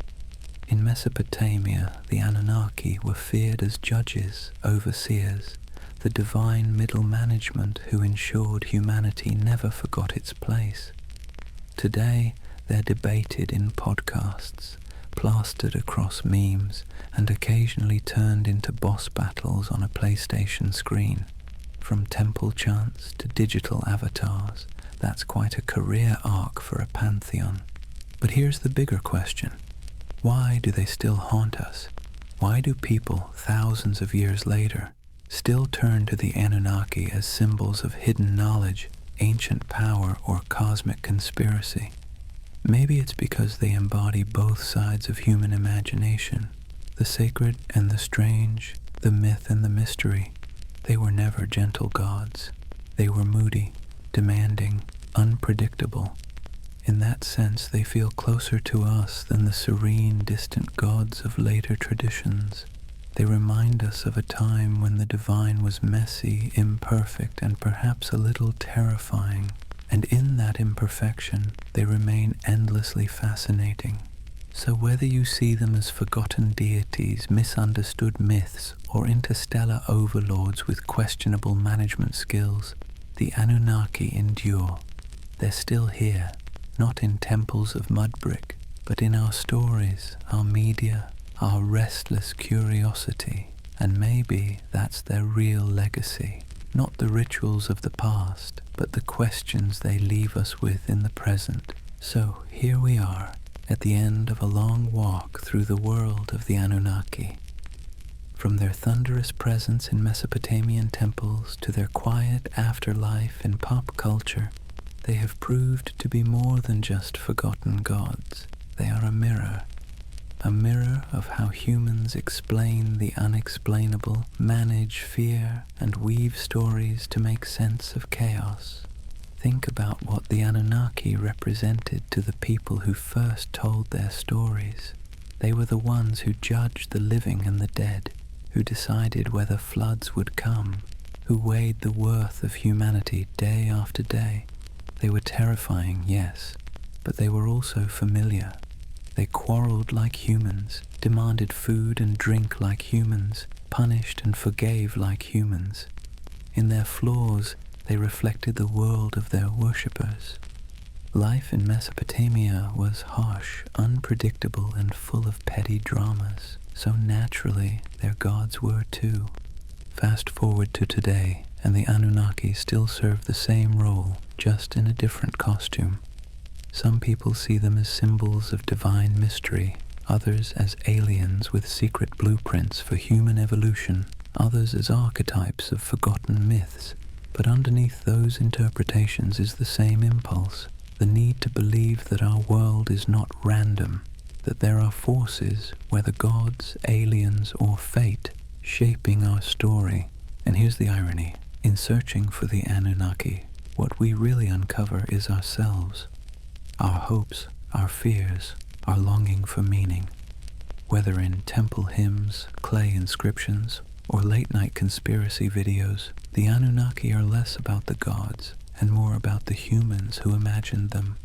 In Mesopotamia, the Anunnaki were feared as judges, overseers, the divine middle management who ensured humanity never forgot its place. Today, they're debated in podcasts, plastered across memes, and occasionally turned into boss battles on a PlayStation screen. From temple chants to digital avatars, that's quite a career arc for a pantheon. But here's the bigger question. Why do they still haunt us? Why do people, thousands of years later, still turn to the Anunnaki as symbols of hidden knowledge, ancient power, or cosmic conspiracy? Maybe it's because they embody both sides of human imagination, the sacred and the strange, the myth and the mystery. They were never gentle gods. They were moody, demanding, unpredictable. In that sense, they feel closer to us than the serene, distant gods of later traditions. They remind us of a time when the divine was messy, imperfect, and perhaps a little terrifying. And in that imperfection, they remain endlessly fascinating. So whether you see them as forgotten deities, misunderstood myths, or interstellar overlords with questionable management skills, the Anunnaki endure. They're still here, not in temples of mud brick, but in our stories, our media, our restless curiosity. And maybe that's their real legacy, not the rituals of the past, but the questions they leave us with in the present. So here we are, at the end of a long walk through the world of the Anunnaki. From their thunderous presence in Mesopotamian temples to their quiet afterlife in pop culture, they have proved to be more than just forgotten gods. They are a mirror of how humans explain the unexplainable, manage fear, and weave stories to make sense of chaos. Think about what the Anunnaki represented to the people who first told their stories. They were the ones who judged the living and the dead, who decided whether floods would come, who weighed the worth of humanity day after day. They were terrifying, yes, but they were also familiar. They quarreled like humans, demanded food and drink like humans, punished and forgave like humans. In their flaws, they reflected the world of their worshippers. Life in Mesopotamia was harsh, unpredictable, and full of petty dramas, so naturally their gods were too. Fast forward to today, and the Anunnaki still serve the same role, just in a different costume. Some people see them as symbols of divine mystery, others as aliens with secret blueprints for human evolution, others as archetypes of forgotten myths. But underneath those interpretations is the same impulse, the need to believe that our world is not random, that there are forces, whether gods, aliens, or fate, shaping our story. And here's the irony. In searching for the Anunnaki, what we really uncover is ourselves. Our hopes, our fears, our longing for meaning. Whether in temple hymns, clay inscriptions, or late-night conspiracy videos, the Anunnaki are less about the gods and more about the humans who imagined them.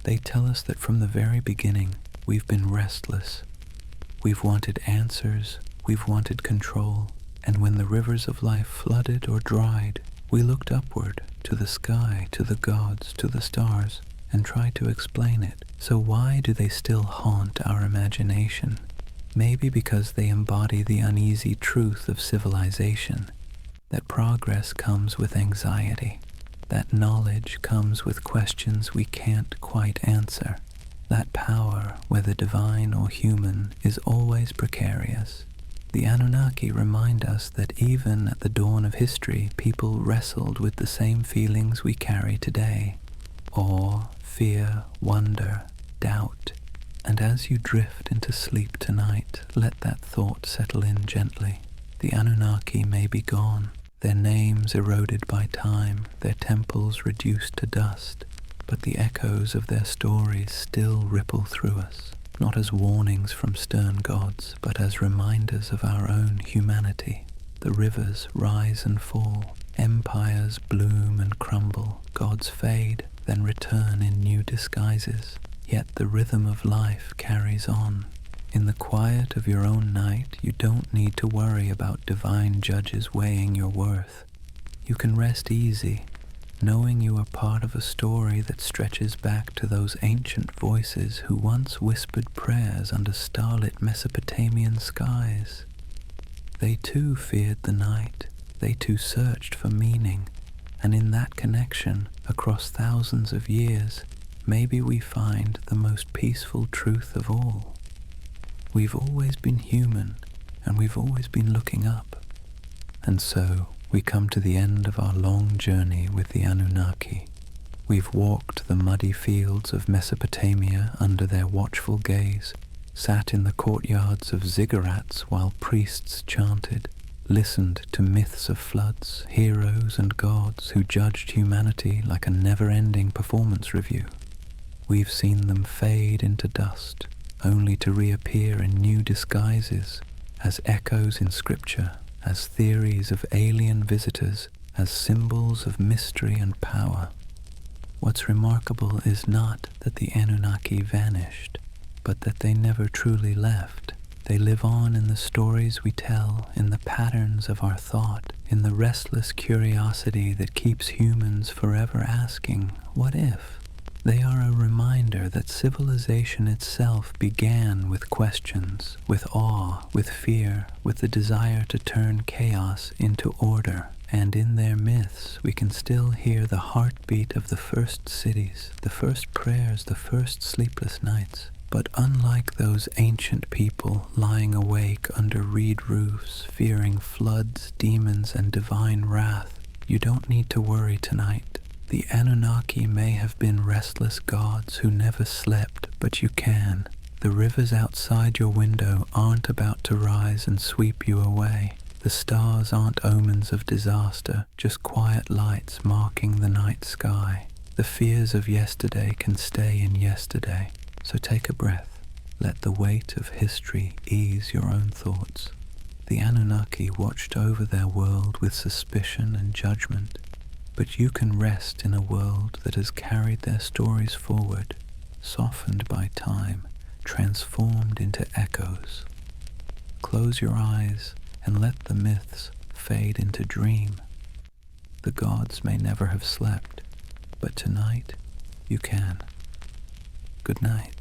They tell us that from the very beginning, we've been restless. We've wanted answers, we've wanted control, and when the rivers of life flooded or dried, we looked upward, to the sky, to the gods, to the stars, and tried to explain it. So why do they still haunt our imagination? Maybe because they embody the uneasy truth of civilization, that progress comes with anxiety, that knowledge comes with questions we can't quite answer, that power, whether divine or human, is always precarious. The Anunnaki remind us that even at the dawn of history, people wrestled with the same feelings we carry today: awe, fear, wonder, doubt. And as you drift into sleep tonight, let that thought settle in gently. The Anunnaki may be gone. their names eroded by time, their temples reduced to dust, but the echoes of their stories still ripple through us, not as warnings from stern gods, but as reminders of our own humanity. The rivers rise and fall, empires bloom and crumble, gods fade, then return in new disguises. Yet the rhythm of life carries on. In the quiet of your own night, you don't need to worry about divine judges weighing your worth. You can rest easy, knowing you are part of a story that stretches back to those ancient voices who once whispered prayers under starlit Mesopotamian skies. They too feared the night, they too searched for meaning, and in that connection, across thousands of years, maybe we find the most peaceful truth of all. We've always been human, and we've always been looking up. And so, we come to the end of our long journey with the Anunnaki. We've walked the muddy fields of Mesopotamia under their watchful gaze, sat in the courtyards of ziggurats while priests chanted, listened to myths of floods, heroes and gods who judged humanity like a never-ending performance review. We've seen them fade into dust, only to reappear in new disguises, as echoes in scripture, as theories of alien visitors, as symbols of mystery and power. What's remarkable is not that the Anunnaki vanished, but that they never truly left. They live on in the stories we tell, in the patterns of our thought, in the restless curiosity that keeps humans forever asking, what if? They are a reminder that civilization itself began with questions, with awe, with fear, with the desire to turn chaos into order. And in their myths, we can still hear the heartbeat of the first cities, the first prayers, the first sleepless nights. But unlike those ancient people lying awake under reed roofs, fearing floods, demons, and divine wrath, you don't need to worry tonight. The Anunnaki may have been restless gods who never slept, but you can. The rivers outside your window aren't about to rise and sweep you away. The stars aren't omens of disaster, just quiet lights marking the night sky. The fears of yesterday can stay in yesterday, so take a breath. Let the weight of history ease your own thoughts. The Anunnaki watched over their world with suspicion and judgment, but you can rest in a world that has carried their stories forward, softened by time, transformed into echoes. Close your eyes and let the myths fade into dream. The gods may never have slept, but tonight you can. Good night.